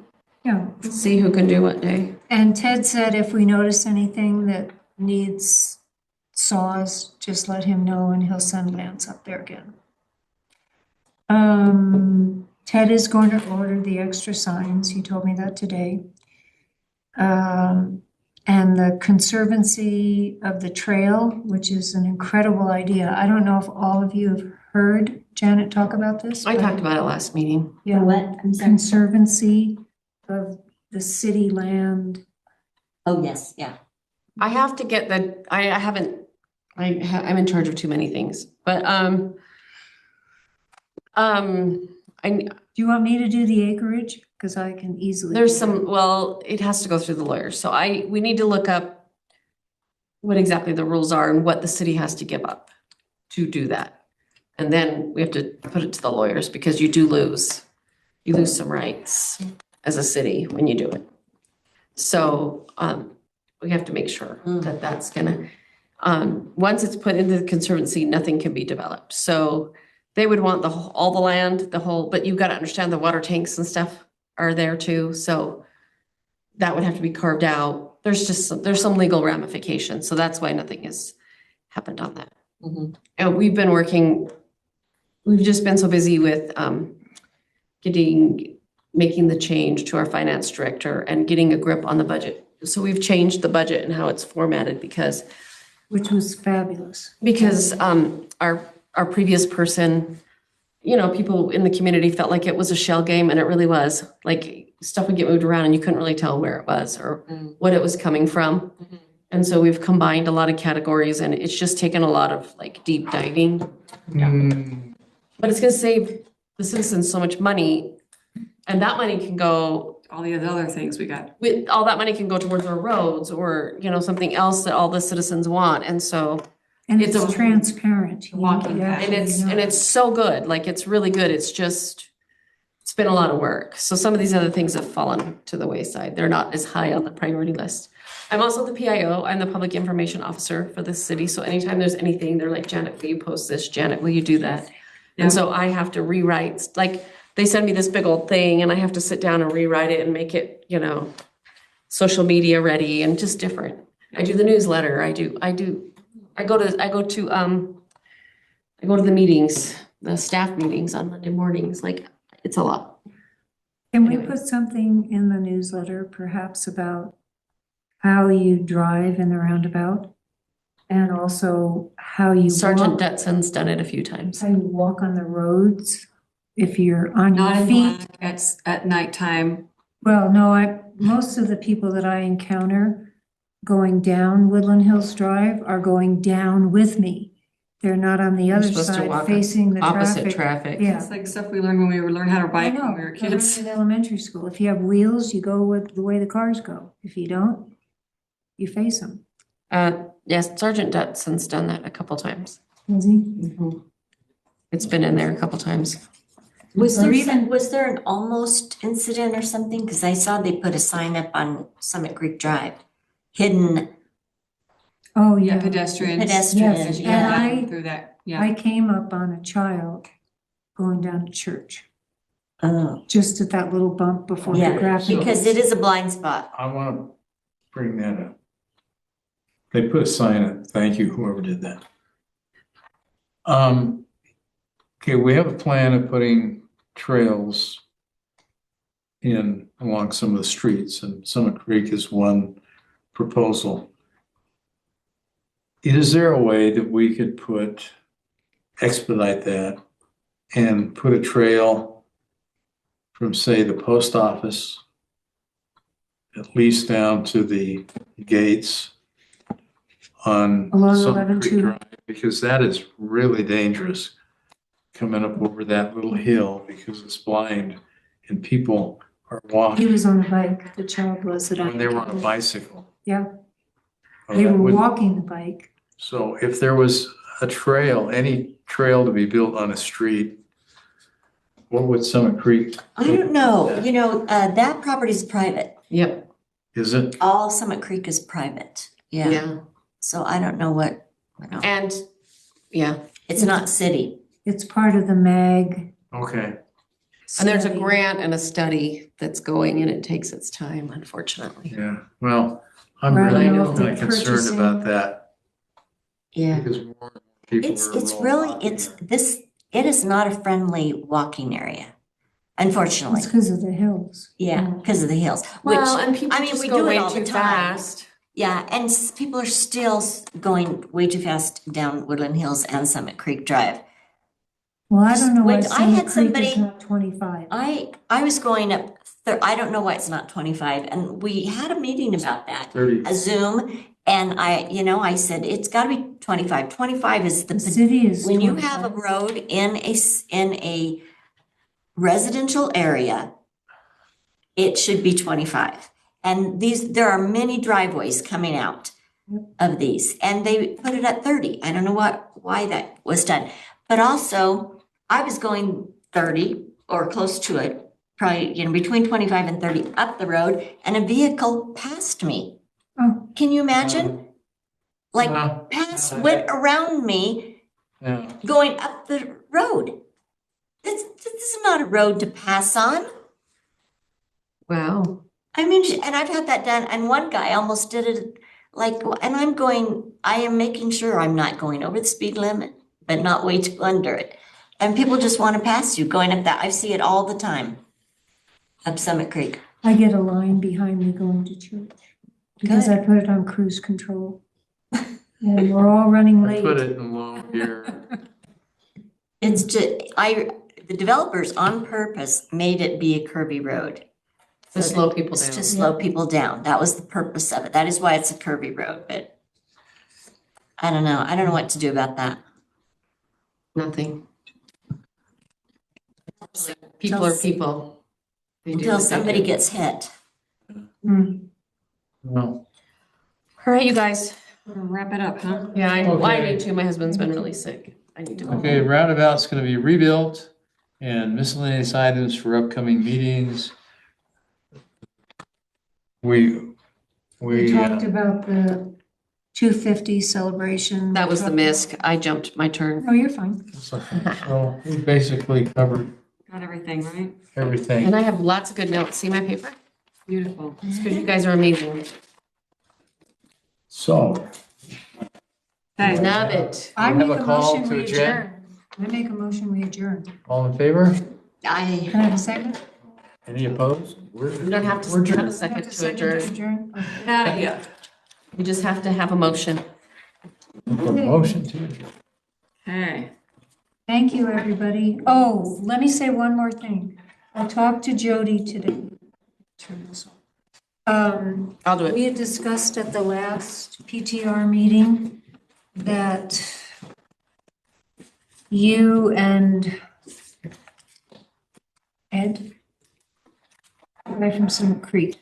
yeah. See who can do what day. And Ted said if we notice anything that needs saws, just let him know and he'll send Lance up there again. Ted is going to order the extra signs. He told me that today. And the Conservancy of the Trail, which is an incredible idea. I don't know if all of you have heard Janet talk about this. I but- talked about it last meeting. Yeah, What? I'm sorry. Conservancy of the city land. Oh, yes, yeah. I have to get the, I'm in charge of too many things, but, Do you want me to do the acreage? Because I can easily. there's do some, well, it has to go through the lawyers, so we need to look up what exactly the rules are and what the city has to give up to do that. And then we have to put it to the lawyers because you lose some rights as a city when you do it. So, we have to make sure that that's gonna, once it's put into the conservancy, nothing can be developed. So they would want all the land, but you've got to understand the water tanks and stuff are there too. So that would have to be carved out. There's some legal ramifications. So that's why nothing has happened on that. And we've just been so busy with, making the change to our finance director and getting a grip on the budget. So we've changed the budget and how it's formatted because Which was fabulous. our previous person, people in the community felt like it was a shell game and it really was. Like stuff would get moved around and you couldn't really tell where it was or what it was coming from. And so we've combined a lot of categories and it's just taken a lot of like deep diving. But it's gonna save the citizens so much money. And that money can go, All the other things we got. all that money can go towards our roads or, something else that all the citizens want. And so, And It's it's a transparent. You walking actually path. and know. it's so good, like it's really good. It's just, it's been a lot of work. So some of these other things have fallen to the wayside. They're not as high on the priority list. I'm also the PIO. I'm the public information officer for this city. So anytime there's anything, they're like, Janet, will you post this? Janet, will you do that? And so I have to rewrite, like, they send me this big old thing and I have to sit down and rewrite it and make it, social media ready and just different. I do the newsletter. I go to the meetings, the staff meetings on Monday mornings. Like, it's a lot. Can we Anyway. put something in the newsletter perhaps about how you drive in the roundabout? And also how you Sergeant walk, Detson's done it a few times. how you walk on the roads if you're on Not your in feet? black at nighttime. Well, no, most of the people that I encounter going down Woodland Hills Drive are going down with me. They're not on the You're other supposed to side walk facing the Opposite traffic. traffic. Yeah. It's like stuff we learned when we were learning how to I bike know, when we were I learned kids. in elementary school. If you have wheels, you go with the way the cars go. If you don't, you face them. Yes, Sergeant Detson's done that a couple times. Is he? It's been in there a couple times. Was Or there, even- was there an almost incident or something? Because I saw they put a sign up on Summit Creek Drive, hidden Oh, Yeah, yeah. pedestrians. pedestrians, As you go yeah. down And through that, yeah. I came up on a child going down to church, Oh, just at that little bump before the yeah, graphic. because it is a blind spot. I want to bring that up. They put a sign up, thank you, whoever did that. Okay, we have a plan of putting trails in along some of the streets, and Summit Creek is one proposal. Is there a way that we could expedite that and put a trail from, say, the post office, at least down to the gates on Along Summit Creek 11-2. Drive? Because that is really dangerous, coming up over that little hill because it's blind and people are He walking was on a bike, the child was that I. when they were on a encountered. bicycle. Yeah, Well, they that were would- walking the bike. So if there was a trail, any trail to be built on a street, what would Summit Creek, I don't know, that property is private. Yep. is it? All Summit Creek is private. Yeah. So I don't know And, yeah, it's not city. It's part of the MAG. Okay, and there's a study. grant and a study that's going and it takes its time, unfortunately. yeah, well, I'm Well, I really don't know if kind they're of concerned purchasing- about that Yeah. because more and more people It's are really, walking. it is not a friendly walking area, unfortunately. It's because of the hills. Yeah, because of the hills, which, Well, and people I mean, just we go do it way all the too time. fast. yeah, and people are still going way too fast down Woodland Hills and Summit Creek Drive. Well, I don't know why Wait, I had Summit Creek is somebody- not 25. I was going up, I don't know why it's not 25, and we had a meeting about that, 30, a Zoom, and I said, it's gotta be 25. 25 is The city is. when you have a 25. road in a residential area, it should be 25. And there are many driveways coming out of these, and they put it at 30. I don't know why that was done. But also, I was going 30 or close to it, probably, between 25 and 30 up the road, and a vehicle passed me. Oh, Can you imagine? Like, Wow. went around me yeah, going up the road. This is not a road to pass on. Wow. I mean, and I've had that done, and one guy almost did it and I am making sure I'm not going over the speed limit, but not way too under it. And people just want to pass you going up that. I see it all the time up Summit Creek. I get a line behind me going to church because I put it on cruise control. And we're all running I late. put it in low gear. It's just, the developers on purpose made it be a curvy road. To So slow people To down. slow people down. That was the purpose of it. That is why it's a curvy road, but I don't know. I don't know what to do about that. Nothing. People are people. They do Until what they somebody do. gets hit. Mm. Well, All right, you guys. Wrap it up, huh? Yeah, I Okay. need to. My husband's been really sick. I need to go. okay, roundabout's gonna be rebuilt And miscellaneous items for upcoming meetings. We talked about the 250 celebration. That was the MISC. I jumped my turn. Oh, you're fine. so we basically covered Got everything, right? everything. And I have lots of good notes. See my paper? Beautiful. It's because you guys are amazing. So. Okay. Love it. I We have make a a call motion, to we adjourn. adjourn. I make a motion, we adjourn. All in favor? Can I have a second? Any opposed? You don't have to We're have a adjourned. second Have to adjourn. adjourn? Okay. Not yet. You just have to have a motion. Motion to adjourn. Okay. Thank you, everybody. Oh, let me say one more thing. I talked to Jody today. Turn this on. I'll do it. We had discussed at the last PTR meeting that you and Ed, guy from Summit Creek,